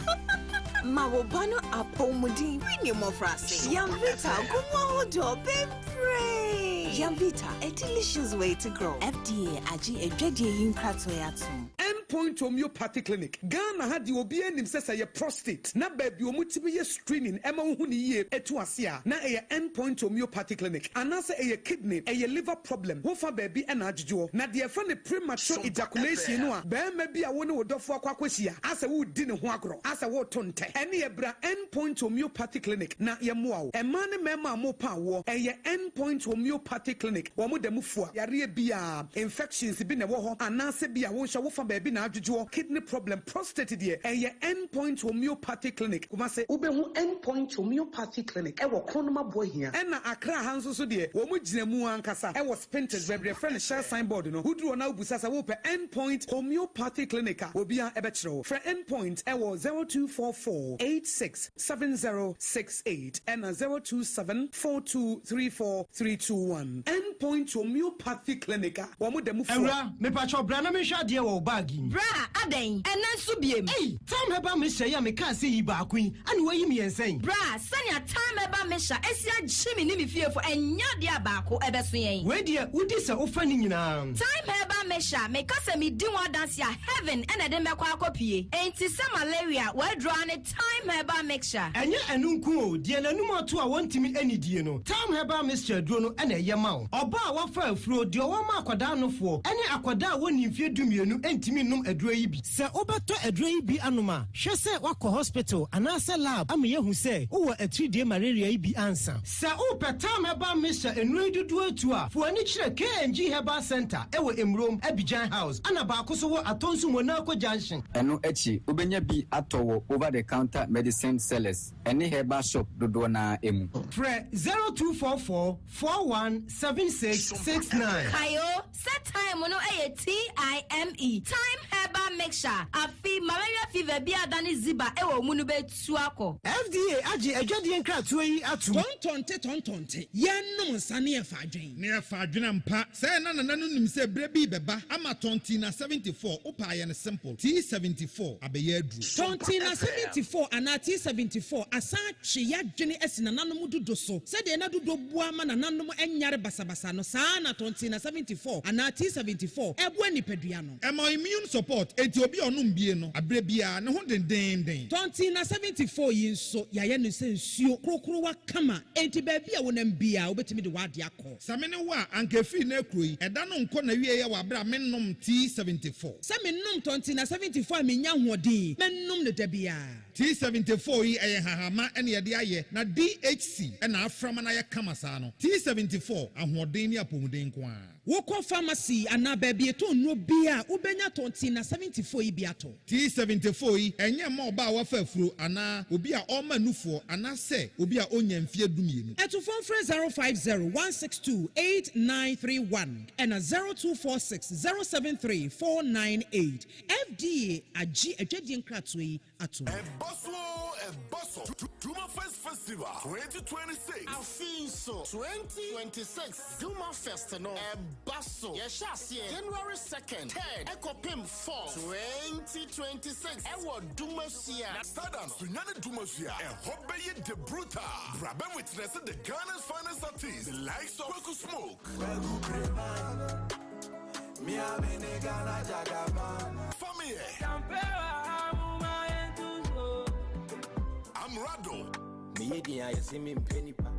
mawobano apomodin free ne mofrase Yamvita gumo do bebre Yamvita, a delicious way to grow. FDA aji ejedi yinkrato yatum. Endpoint Homeopathy Clinic. Ghana had the obien himself a prostate. Na baby omutibi screening. Emma huni ye etu asia. Na a Endpoint Homeopathy Clinic. Anasa a kidney, a liver problem. Wofa baby and ajujo. Na the friend premature ejaculation noa. Be maybe a one would offer kwakwisia. As a wood dinner huagro. As a wood tonte. Any ebra Endpoint Homeopathy Clinic. Na yamuao. A man mema mo power. A Endpoint Homeopathy Clinic. Wamu demufua. Yari bia infections bi na wo ho. Anase bia wo sha wo fa baby na ajujo. Kidney problem, prostate die. A Endpoint Homeopathy Clinic. Kuma se ubehu Endpoint Homeopathy Clinic. Ewo kronoma boy here. Ena Accra hanso so die. Wamu jinemu ankasa. Ewo Spinters baby friend share signboard no. Hudru na ubusasa wo pe Endpoint Homeopathy Clinic. Obia ebechro. For Endpoint ewo 0244 867068 and 0274234321. Endpoint Homeopathy Clinic. Wamu demu Era me pacho bra na me hwa de wo bagi. Bra aden ena nso biem. Hey, time heba me hye ya me ka se yi ba kun. Ani wayi me ensen. Bra sanya time heba me hya esi agye me ni me fiefo enya de abako ebeso yen. We de udi se ofa ni nyina. Time heba me hya me ka se me di wa dance ya heaven ena de mekwa akopie. Enti se malaria we draw ne time heba mixture. Enye enu nku o de nanum ato a wontimi anidie no. Time heba mixture duro no ena ye ma o. Oba a wafa afuro de o ma akwada anofo. Ene akwada a woni mfie dumienu entimi num aduro yi bi. Se obeto aduro yi bi anoma, hwe se wakọ hospital anase lab am ye hu se wo atridie malaria yi bi ansa. Se o peta meba mixture enu dudu atu a, fo ani kire KNG Herbal Center ewo emro Home Abidjan House ana baako so wo Atonsu Monaco Junction. Eno echi ubenya bi atowo over the counter medicine sellers any herbal shop dodo na emu. Fre 0244 417669. Kayo set time no TIME time herbal mixture afi malaria fever bi adani ziba ewo mu no betuako. FDA agi adwadie nkratoa yi ato. Tontonte yennom nsane efa adwen. Ne efa adwen ampa say na nanu nim say bre bi beba ama tontina 74 opa ye ne simple T74 abeye adru. Tontina 74 ana T74 asa twe yadwene asina nanom dodo so. Say de na dodo bua ma nanom enyare basabasa no saa na tontina 74 ana T74 ebo nipadua no. Emo immune support enti obi onum bie no abre bia ne ho denden. Tontina 74 yi nso yaye no se nsuo krokro wa kama enti ba bia wonam bia obetimi de wade akọ. Samene wa ankefi na ekroyi eda no nko na wie ye wa bra mennom T74. Se mennom tontina 74 menya hoɔden mennom ne da bia. T74 yi eye hahama ene ye de aye na DHC ena aframa na ye kama saa no. T74 ahoɔden ni apomuden ko a. Woko pharmacy ana baby eto no bia ubenya tontina 74 yi biato. T74 yi enye ma oba wa fa afuro ana obi a oma nufuo ana se obi a onya mfie dumienu. Eto phone 050-162-8931 and 0246-073-498. FDA agi adwadie nkrato yi ato. Eboso Duma Fest Festival 2026. Afinso 2026 Duma Fest no Basso. Yeshasi January 2nd, 10th, Ekopim 4th, 2026. Ewo Dumasia. Stardom, Sunyani Dumasia, and Hobeye de Bruta. Braben witness the Ghana's finest artists, the likes of Kwaku Smoke. Family. I'm Rado. Me I see me pennipa.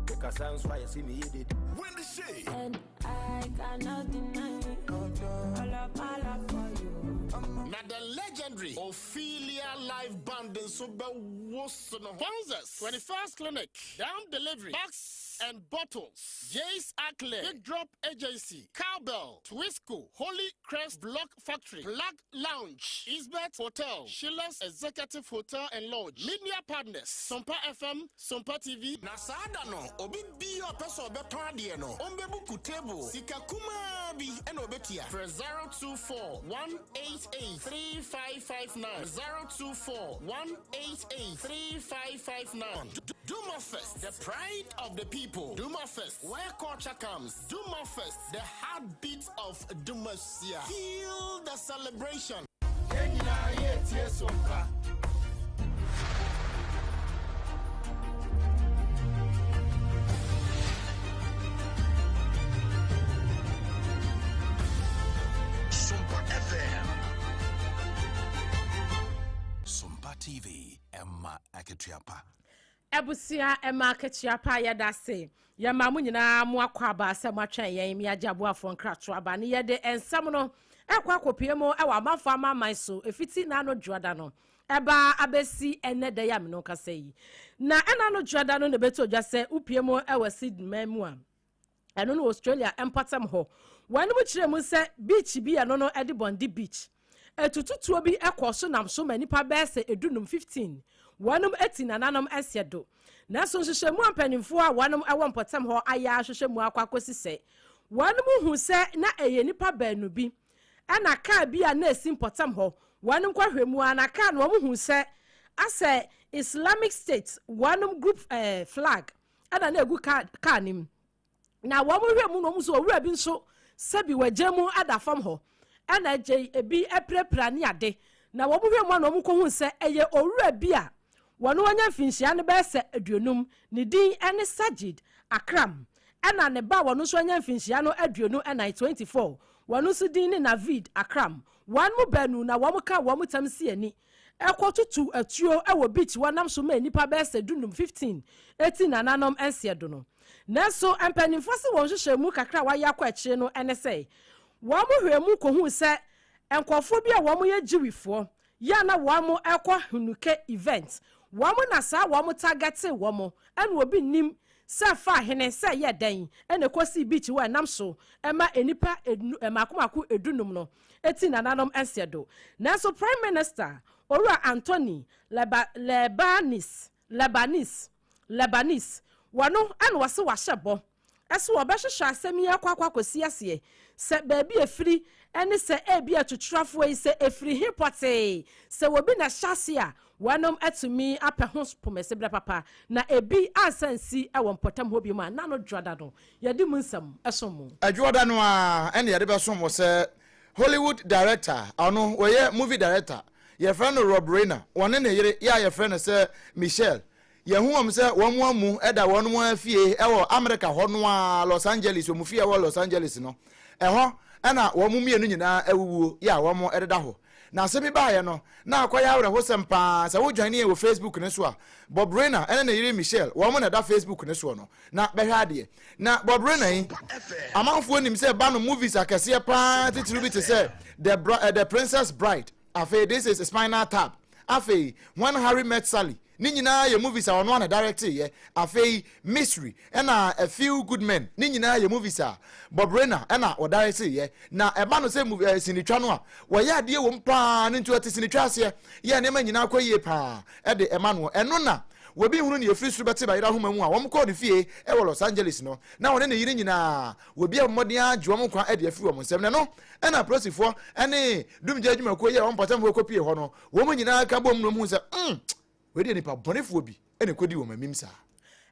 Because that's why I see me did. When the shade. And I cannot deny it. All for you. Now the legendary Ophelia live band in Super Wosono. Sponsors 21st Clinic, Down Delivery, Box and Bottles, Jace Ackley, Big Drop Agency, Cowbell, Twisco, Holy Crest Block Factory, Black Lounge, Isbeth Hotel, Sheila's Executive Hotel and Lodge, Media Partners, Sompa FM, Sompa TV. Nasada no, obi bi o peso be pade no. Ombebu kutebo, sika kuma bi eno betia. For 024-188-3559, 024-188-3559. Duma Fest, the pride of the people. Duma Fest, where culture comes. Duma Fest, the heartbeat of Dumasia. Feel the celebration. SOMPA FM. SOMPA TV, Emma Aketiapa. Ebusia Emma Aketiapa yada se. Ya mamu nyina mu akwa ba se matwen yen mi agyabu afon krato aba ne yede ensam no ekwa akopie mu ewa amafo amaman so efiti na no dwoda no eba abesi ene de ya me no kasa yi na ena no dwoda no ne beto dwa se upie mu ewa Sydney mu a eno no Australia empatam ho wanu mu kire mu se beach bi eno no edi Bondi Beach etututuo bi ekoso nam so manipa be se edunum 15 wanum eti nananom esiedo na so hwehwemu ampanimfo a wanum ewo mpotam ho aya hwehwemu akwakosi se wanum hu se na eye nipa baanu bi ana ka bi a na esi mpotam ho wanum kwahwemu ana ka no hu se ase Islamic State wanum group flag ana na egu ka nim na wo hwemu no mu so owura bi nso sabi wagemu adafam ho ana je ebi eprepra ne ade na wo hwemu no mu ko hu se eye owura bi a wonu wanya finhia ne be se aduonum ne din ene Sajid Akram ena ne ba wonu so wanya finhia no aduonu ena 24 wonu so din ne Navid Akram wan mu banu na wo ka wo mutam si ani ekotutu atuo ewo beach wanam so ma nipa be se dunum 15 18 nananom ensiedo no na so empanimfo se won hwehwemu kakra wa ya kwa akire no ene se wo mu hwemu ko hu se enkofo bi a wo mu ye jiwifo ya na wo mu ekwa hunuke event womo na sa womo targete womo en obi nim sa fa hene sa ye dan ene kosi beach wa nam so ema enipa makomako edunum no eti nananom ensedo nanso prime minister Ora Anthony Lebanese wano an wase wahye eso obehwehwe asemi akwa kosiase se baabi efiri ene se ebi atutrafo yi se efiri hipote se wobi na hyase a wanom atumi apɛ ho pomesebra papa na ebi ansansi ɛwɔ mpotam ho bi ma na no dwada no yɛde mu nsɛm ɛsomo adwoda no a ɛne yɛde bɛsom wɔ sɛ Hollywood director ano wɔyɛ movie director your friend Rob Reiner one ne yere ya your friend sɛ Michelle yehuam sɛ wɔn mu amu ɛda wɔn mu afie ɛwɔ America hɔ no a Los Angeles wɔn fie ɛwɔ Los Angeles no ɛhɔ ɛna wɔn mu mienu nyinaa ɛwuwo ya wɔn mu ɛdeda hɔ na asɛmi baayɛ no na akɔyɛ awrɛ ho sɛm paa sɛ wo join ne wɔ Facebook ne so a Bob Reiner ɛne ne yere Michelle wɔn mu na da Facebook ne so no na bɛhwɛ adeɛ na Bob Reiner yi amanfoɔ nim sɛ ba no movies akɛseɛ paa titiri bi te sɛ the Princess Bride afei this is Spinal Tap afei When Harry Met Sally ni nyinaa ye movies a ono na directed ye afei Mystery na A Few Good Men ni nyinaa ye movies a Bob Reiner na o directed ye na eba no say movie sinitwa no a wo ya de wo mpa ne ntu ati sinitwa ase ye ne ma nyinaa kɔyie pa e de ema no eno na wobi hunu ne efiri suru bete ba yira homa mu a wo mkɔ ne fie e wo Los Angeles no na wone ne yire nyinaa wobi amodin agye wo mkwa e de afiri wo nsɛm ne no na prosifo ene dumgye adwuma kɔ ye wo mpatam ho kopie hɔ no wo mu nyinaa ka bom no mu sɛ wedi nipa bɔnefoɔ bi ene kodi wo mamim saa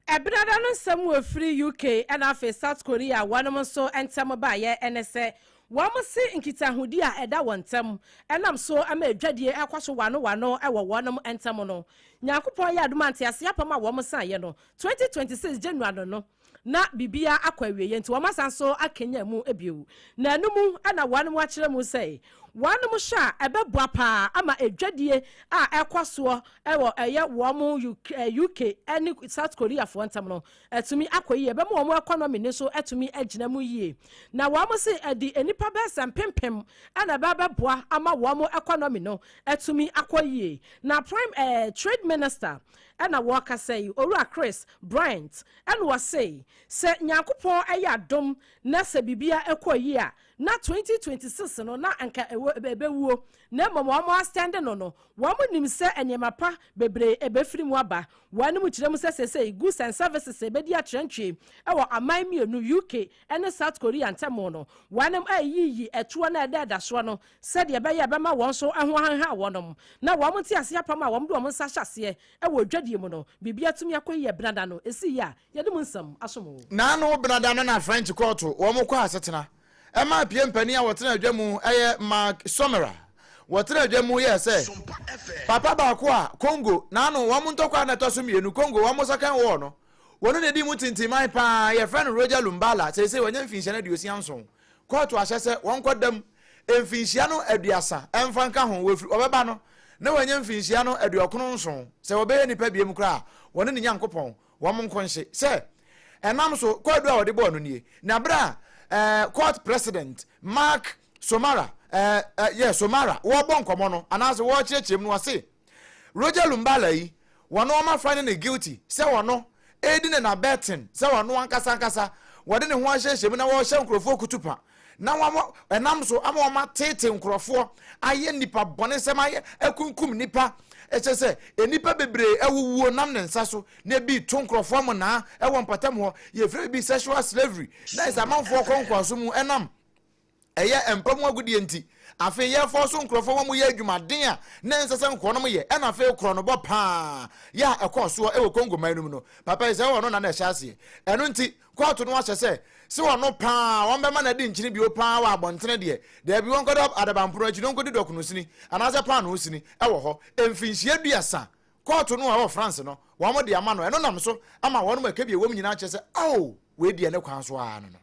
ebrada no nsɛm wɔ free UK and afi South Korea wanom so ntem ba ye ene sɛ wɔn si nkitahudi a ɛda wɔn ntem ɛnam so ama adwadie akwaso wano ɛwɔ wɔnom ntem no nyakopɔn yɛ adom antiase apam a wɔn san yɛ no 2026 January no na bibia akwa wiye nti wɔn asan so akenya mu ebiewu na anumu ana wɔnom akyerɛ mu sɛ wɔnom hwa ɛbɛboa paa ama adwadie a ɛkwaso ɛwɔ ɛyɛ wɔn UK ɛne South Korea fo ntem no ɛtumi akwa yiye bɛma wɔn economy ne so ɛtumi agyina mu yie na wɔn se ɛdi enipa bɛsɛm pempem ana bɛboa ama wɔn economy no ɛtumi akwa yiye na prime trade minister ɛna wɔka sɛ Owura Chris Bryant ɛna wɔsɛ sɛ nyakopɔn ɛyɛ adom na sɛ bibia ɛkɔ yi a na 2026 no na anka ebewuo na wɔn stand no wɔn nim sɛ enyema pa bebre ebefiri mu aba wɔn mu kyerɛ mu sɛ goods and services ebedi atrantwie ɛwɔ aman mienu UK ɛne South Korea ntɛmo no wɔn ayiyi ɛtoɔ na ɛda so no sɛdeɛ ɛbɛyɛ ɛbɛma wɔn so ahohanha wɔn na wɔn te ase apam a wɔn de wɔn nsa hyɛseɛ ɛwɔ dwadie mu no bibia tumi akɔyɛ brada no esi ya yɛde mu nsɛm asomo na no brada no na French court wɔn kɔ asetena ɛma pie mpani a wɔtena adwa mu ɛyɛ Mark Somera wɔtena adwa mu yɛ sɛ papa baako a Congo na no wɔn ntɔkwa na ɛtɔ so mienu Congo wɔn second war no wɔn ne di mu tintiman paa yɛ friend Roger Lumbala sɛ wɔnyɛ mfinhyia na aduosi anson court ahyɛ sɛ wɔn kɔdam mfinhyia no aduasa ɛmfa nka ho wɔfiri ɔbɛba no na wɔnyɛ mfinhyia no aduɔkono nson sɛ wɔbɛyɛ nipa biem kra wɔn ne nyankopɔn wɔn nkɔnhye sɛ ɛnam so kwadu a wɔde bɔɔ no nie na bra court president Mark Somara Somara wo bon komo no anase wo chirechirem no wase Roger Lumbala yi wono ma find ne guilty se wono edi ne na betting se wono ankasa wode ne ho ahyehyem na wo hye nkrofo kutupa na wo enam so ama wo ma tete nkrofo aye nipa bone sem aye akunkum nipa eche se enipa bebre ewuwo nam ne nsa so na bi to nkrofo mo na ewo mpatam ho ye free bi sexual slavery na is amanfo konkwaso mu enam eye empamu agudie nti afi ye fo so nkrofo wo mu ye adwumaden a na nsese nko no mo ye na afi kro no bo pa ya ekoso e wo Kongo manum no papa ise wo no na na hyase eno nti court no ahye se wo no pa won be ma na di nkyini bi o pa wa abontene de da bi won kodo adabampro akyi don kodi dokuno sini anase pa no sini e wo ho emfinhia duasa court no a wo France no wo mo de ama no eno nam so ama wo no makabie wo nyina ahye se we die ne kwan so a no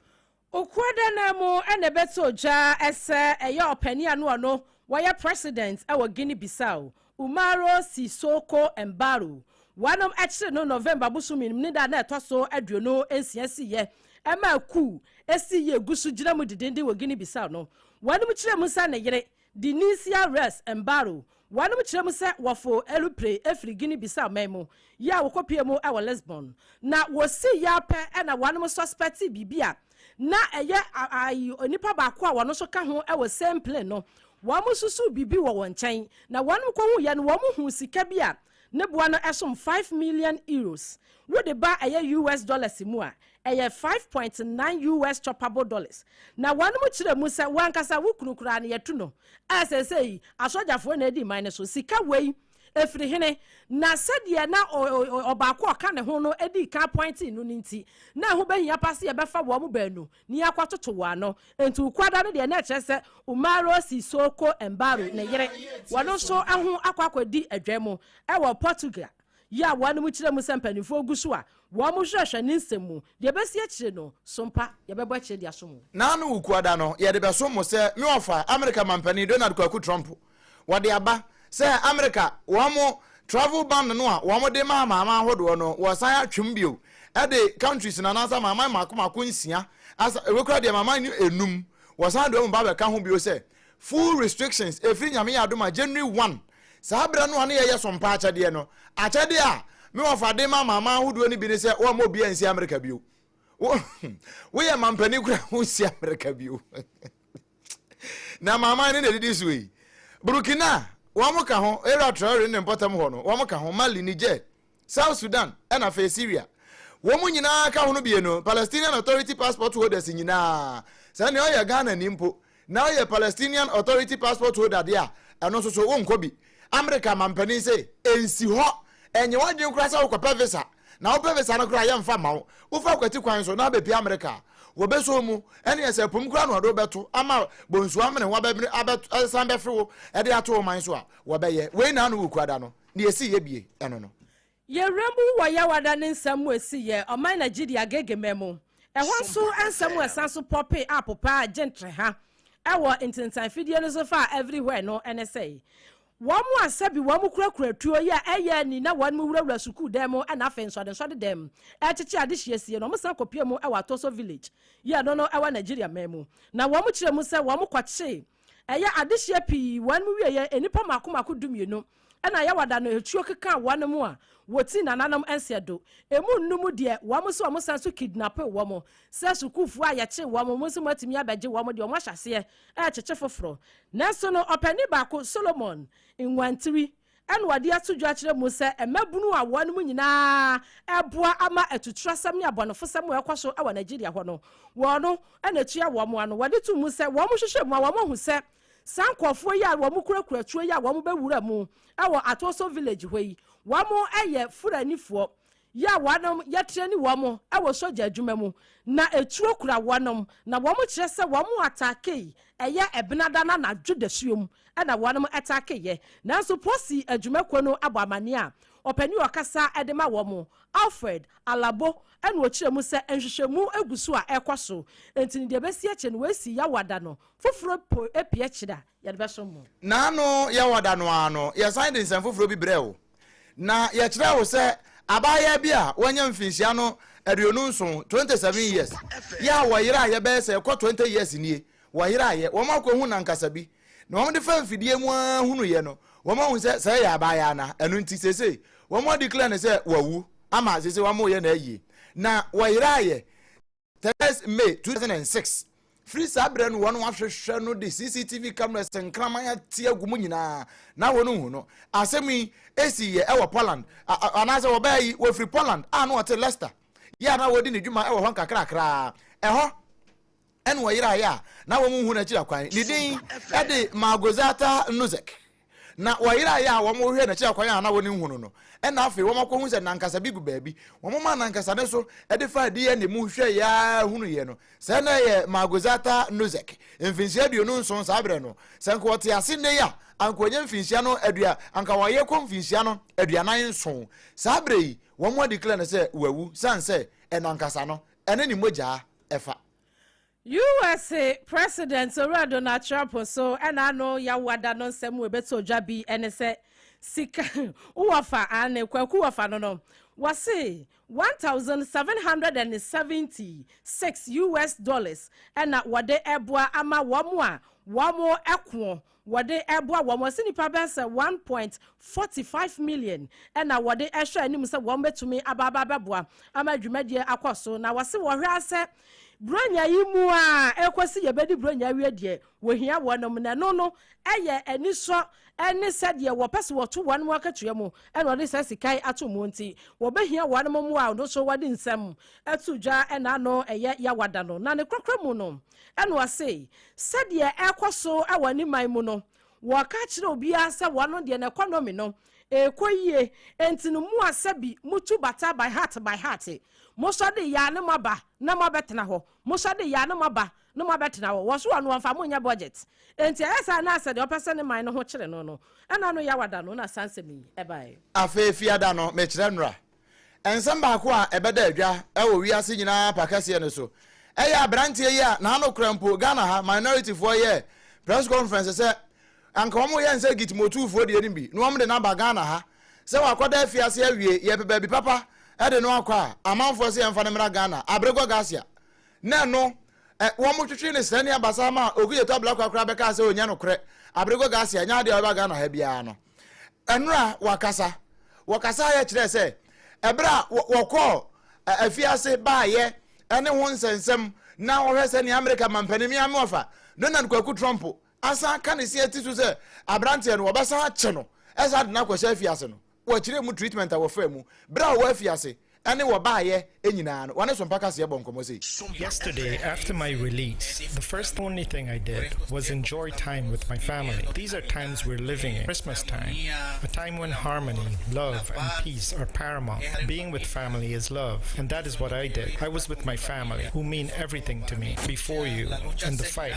Okwada na mu ene beto ja ese eya opani anu no waya president ewo Guinea Bissau Umaro Sisoko Embaro wanom akire no November busumi ni da na etoso aduono ensiasi ye ema ku esi ye gusu gina mu didende wo Guinea Bissau no wanom kire mu sa na yere Denisia Res Embaro wanum kyerɛ mu sɛ wɔfo elupre efiri Guinea Bissau memo ya wokɔpie mu ɛwɔ Lisbon na wosi ya pɛ ɛna wanum suspect bibia na ɛyɛ onipa baako a wɔno so ka ho ɛwɔ same plane no wɔn susu bibi wɔ wɔn nkyɛn na wɔn kɔ ho yɛ no wɔn hu sika bi a ne boa no ɛsom 5 million euros wode ba ɛyɛ US dollars mu a ɛyɛ 5.9 US choppable dollars na wɔn mu kyerɛ mu sɛ wankasa wo kunukura ne yɛtu no ɛsɛsɛ asɔgyafo na edi man so sika wei efiri hene na sɛdeɛ na ɔbaako ɔka ne ho no edi ka point no ninti na ho behia pase ye befa wo mu baanu ni akɔtoto wa no enti ukwada no de na kyerɛ sɛ Umaro Sisoko Embaro ne yere wɔno so aho akɔkɔdi adwam ɛwɔ Portugal ya wɔn mu kyerɛ mu sɛ mpanifo gu so a wɔn mu hwehwɛ ne nsɛm mu de besi akyire no sompa ye bɛbɔ akyire de aso mu na no ukwada no ye de beso mo sɛ me ofa America mampani Donald Kwaku Trump wɔde aba say America wamo travel ban no a wamo de mama ahodo no wo san atwem bio e de countries na nasa mama makoma nsia as we kra de mama ni enum wo san do mba be ka ho bio say full restrictions efri nyame ya adoma January 1 sabra no ane ye sompa akyade no akyade a me wo fa de mama ahodo ni bi ne say wo mo bia nsi America bio we ye mampani kra ho nsi America bio na mama ni de this way Burkina wamuka ho era traore ne mpotam ho no wamuka ho Mali Niger South Sudan and afa Syria womu nyina ka ho no bie no Palestinian Authority passport holders nyina sa ne oya Ghana nimpo na oya Palestinian Authority passport holder dia eno so wonko bi America mampani say ensi ho enye wadwen kura sa wokɔ visa na wo visa no kura yɛmfa ma wo fa kwati kwan so na be pi America wo beso mu ene yese pum kura no do beto ama bonsu amene wa be asan be frewo e de ato man so a wo be ye we na no wukwada no na yesi ye bie eno no ye rembu wo ya wada ne nsam esi ye oman Nigeria gegememu ehon so ansam esan so poppy up pa gentle ha ewo intensan fidie no so fa everywhere no ene say wamu asabi wamu kurakura tuo ya eya ni na wan mu wurawura suku dem na afen so de dem echichi adehiesie no musa kopie mu ewa Toso village ya no no ewa Nigeria memu na wamu kire mu se wamu kwache eya adehie pi wan mu wiye enipa makomako dumienu na ya wada no etuo keka wan mu a woti nananam ensedo emu nnumu de wamu so wamu sanso kidnap wamu se sukufu a yeche wamu musu matimi abeje wamu de wamu hyase echeche foforo nanso no opani baako Solomon inwantiri enu wade atodwa kire mu se emabunu a wan mu nyina eboa ama atuturasam ne abonofosam ekwaso awa Nigeria ho no wono enatua wamu ano wade tu mu se wamu hwehwe mu wamu hu se sankofo ya wamu kurakura tuo ya wamu bewura mu awo Atoso village hoi wamu eye furanifo ya wanom yetreni wamu awo soja adwuma mu na etuo kura wanom na wamu kire se wamu atake eye ebnada na dwodasuom na wanom atake ye nanso posi adwuma kono abamane a opani okasa edema wamu Alfred Alabo enu okire mu se enhwehwemu egusu a ekoso entini de besi eche no wesi ya wada no foforo po epie kira ya de beso mu na no ya wada no ano ya sign den san foforo bi brɛwo na ya kire wo se abaya bi a wanya mfinsia no aduonu nso 27 years ya wayira ya be se ko 20 years nie wayira ye wo makɔ hu na nkasa bi na wo de fa mfidie mu ahunu ye no wo ma hu se ya abaya na enu nti sese wo mo declare ne se wawu ama sese wo mo ye na ayi na wayira ye 3 May 2006 free sabre no won ahwehwe no de CCTV cameras nkraman ya tie gumu nyina na wonu hu no asemi esi ye ewo Poland anase wo bayi wo free Poland no wote Leicester ya na wodi ne dwuma ewo hon kakrakra eho en wo yira ya na wo mu hu na kira kwan ni din ede Magozata Nuzek na wo yira ya wo mu hwe na kira kwan na woni hu no en na afi wo makɔ hu se na nkasa bi gu baabi wo mo ma na nkasa ne so ede fa die ne mu hwe ya hunu ye no se na ye Magozata Nuzek mfinsia duonu nso sabre no se nko wote ase ne ya ankonye mfinsia no adua anka wo ye kɔ mfinsia no aduanan nso sabre yi wo mo declare ne se wawu sanse enankasa no ene ni moja efa USA President Donald Trump so enano ya wada no nsem we beto dwa bi ene se sika uwafa ane kwaku wafa no wase $1,776 and wade eboa ama wamo eko wade eboa wamo sinipa bense 1.45 million and wade ehwe anim se wom betumi ababa beboa ama dwumadie akoso na wase wo hwe ase bronya yimu a ekosi yebedi bronya wie de wohia wonom na no eye aniso ene sede wo pese wo to won mu akatua mu ene ode sasikai ato mu nti wo behia wonom mu a no so wade nsam atudwa ena no eye ya wada no na ne krokro mu no ene wase sede ekoso awani man mu no wo ka kire obi ase wono de na economy no ekoyie entinu mu asabi mutu bata by heart mosade ya ne maba na mabetena ho mosade ya ne maba no mabetena ho wo so anu amfa mo nya budget enti esa na ase de opese ne man no ho kire no ana no ya wada no na sansemi ebai afefi ada no me kire nra ensem ba ko a ebeda adwa e wo wiase nyina pakase ne so eya abrantie yi a na no krampo Ghana ha minority for ye press conference say anka mo ye nse gitimotu fo de nimbi no mo de na ba Ghana ha se wakoda afiase awie ye beba bi papa ede no akwa amanfo se emfa ne mra Ghana abrego gasia na no wo mo twetwe ne sane abasa ma oguye to black akra be ka se onya no kre abrego gasia nya de ba Ghana ha bia no enura wakasa ya kire se ebra wokọ afiase ba ye ene ho nsensem na wo hwese ne America mampanimi amofa Donald Kwaku Trump asa ka ne sie tisu se abrante no obesa ache no esa de na kwahye afiase no wo kire mu treatment a wo fa mu bra wo afiase ene wo ba ye enyina no wane so mpaka se bonkomo sei. Yesterday, after my release, the first only thing I did was enjoy time with my family. These are times we're living in. Christmas time, a time when harmony, love, and peace are paramount. Being with family is love, and that is what I did. I was with my family, who mean everything to me, before you, and the fight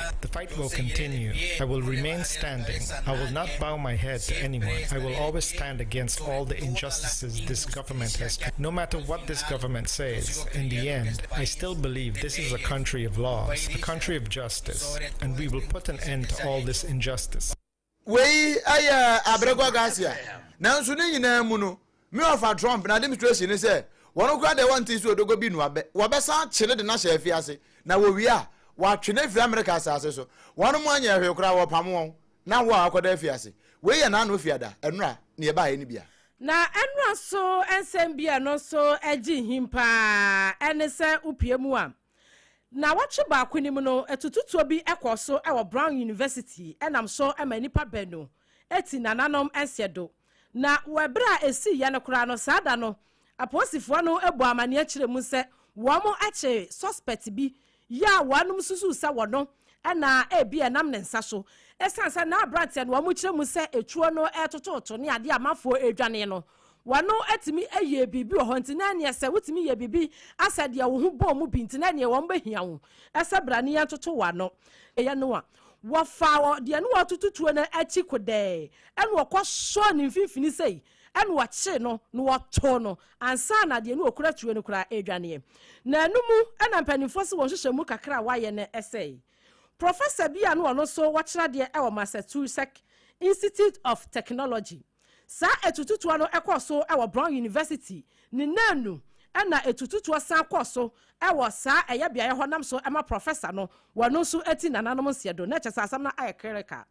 will continue. I will remain standing. I will not bow my head to anyone. I will always stand against all the injustices this government has. No matter what this government says, in the end, I still believe this is a country of laws, a country of justice, and we will put an end to all this injustice. We aya abrego gasia. Na nso ne nyina mu no, me ofa Trump na demonstration ni say, won kwa de want isu odogo bi no abe. Wo be san chile de na hye afiase. Na wo wi a, wa twene fi America asase so. Won mo anya hwe kura wo pam won. Na wo akoda afiase. We ye na no fiada, enura ne ba ye ni bia. Na enra so ensembia no so eji himpa enese upiemu a na wachi ba kwanim no etututuo bi ekoso ewo Brown University enam so emanipa benu eti nananom ensiedo na webra esi ya ne kura no sada no aposifo no ebu amane akire mu se wo mo ache suspect bi ya wanum susu sa wono na ebi enam ne nsa so esansa na abrantia no mo kire mu se etuo no etototo ne ade amafo edwane no wano etimi eye bibi ohonti na ne ese wutimi ye bibi asade wo hu bom mu binti na ne wo mbehia wo ese brane ya toto wano eye no a wo fa wo de no tututuo na achi kode ene wo kwaso ne mfimfini sei ene wo che no no wo to no ansa na de no okura tuo no kura edwane na anumu ena mpanifo se wo hwehwemu kakra waye ne ese Professor Bia no ono so wachira de e wo Massachusetts Institute of Technology sa etututu no ekoso e wo Brown University ni nanu na etututu san koso e wo sa eye bia ye honam so ema professor no wono so eti nananom siedo na kyesa asam na ayekreka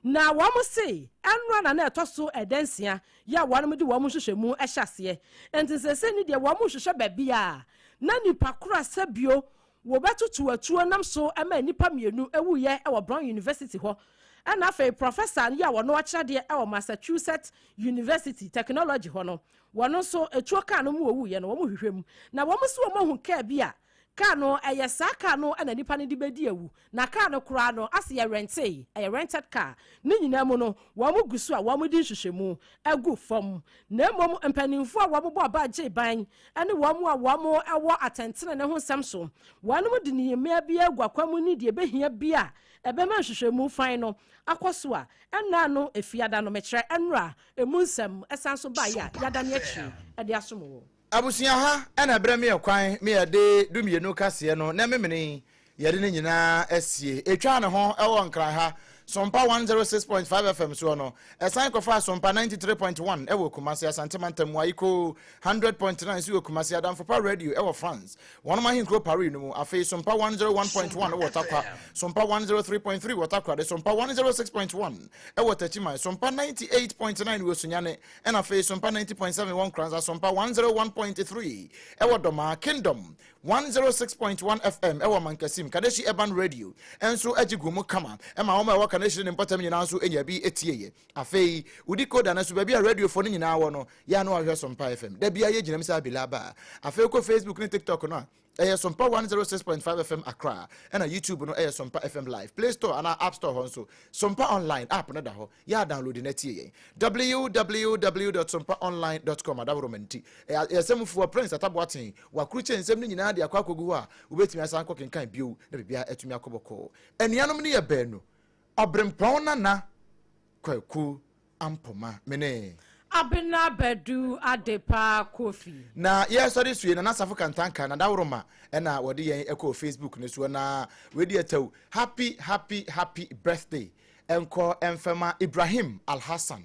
na wo mo se enro na etoso edansia ya wonom di wo mo hwehwemu ehyase entisese ni de wo mo hwehwe ba bia na nipa kura sabio wo betutu atuo nam so ema nipa mienu ewu ye e wo Brown University ho and afa professor ya wono akira de e wo Massachusetts University Technology ho no wono so etuo ka no mu owu ye no wo mo hwehwem na wo mo so wo mo hu ka bia ka no eye sa ka no na nipa ne de bedi ewu na ka no kura no ase ye rented car ni nyina mu no wo mo gusu a wo mo di hwehwemu agu fam na mom empanimfo a wo mo bo ba je ban ene wo mo a wo mo ewo atentene ne ho nsam so wo no de ne yemia bia agwakwam ni de behia bia ebe ma hwehwemu fan no akoso a enna no efiada no mekere enra emunsam esanso ba ya yada ne akyi ade asomo abusia ha ena bra me kwan me yade dumienu kase no na memene yade ne nyina asie etwa ne ho ewo nkran ha SOMPA 106.5 FM so no esan ko fa SOMPA 93.1 ewo Kumasi Asantema Muaiko 100.9 so Kumasi Adamfopa Radio ewo France one ma hinkro Paris no afi SOMPA 101.1 ewo Takwa SOMPA 103.3 ewo Takwa de SOMPA 106.1 ewo Tachima SOMPA 98.9 ewo Sunyane and afi SOMPA 90.7 Kranza SOMPA 101.3 ewo Doma Kingdom 106.1 FM ewo Mankasim Kadeshi Urban Radio enso agigumu kama ema homa ewo kanehye ne mpatam nyina nso enya bi etieye afei udi koda na so ba bia radio phone nyina wo no ya no ahwe SOMPA FM da bia ye ginam sa bilaba afei ko Facebook ne TikTok no SOMPA 106.5 FM Accra and YouTube no SOMPA FM Live Play Store and App Store also SOMPA Online app no da ho ya download na tie www.sompaonline.com adawromenti yesemfu prince ataboaten wa kruche nsem nyina de akwakogu a ubetimi asan kokenkan bio na bibia atumi akoboko enianom ne ye benu obrempon na kwaku ampoma mene abena bedu adepa kofi na yes sorry suye na Sarfo kantanka na dawroma na wode yen eko Facebook ne so na wedi etew happy birthday enko emfema Ibrahim Al Hassan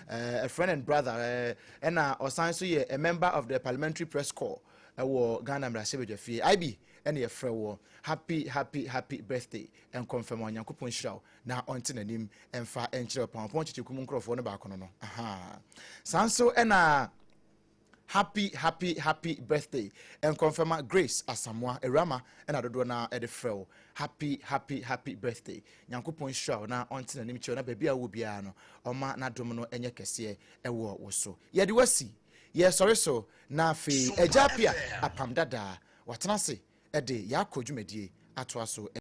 a friend and brother and osan so ye a member of the Parliamentary Press Corps Ghana Mrasebejafie IB and your friend happy birthday and confirm on Yankopon show na onti nanim emfa enchire pon chichiku munkrofo ne ba kono no aha sanso ena happy birthday and confirm Grace Asamoah Erama and adodo na edefrel happy birthday Yankopon show na onti nanim chiwo na bia wo bia no oma na dom no enye kese ewo wo so ye de wasi ye sorry so na fe ejapia apam dada watenase ede ya kodwumedie ato aso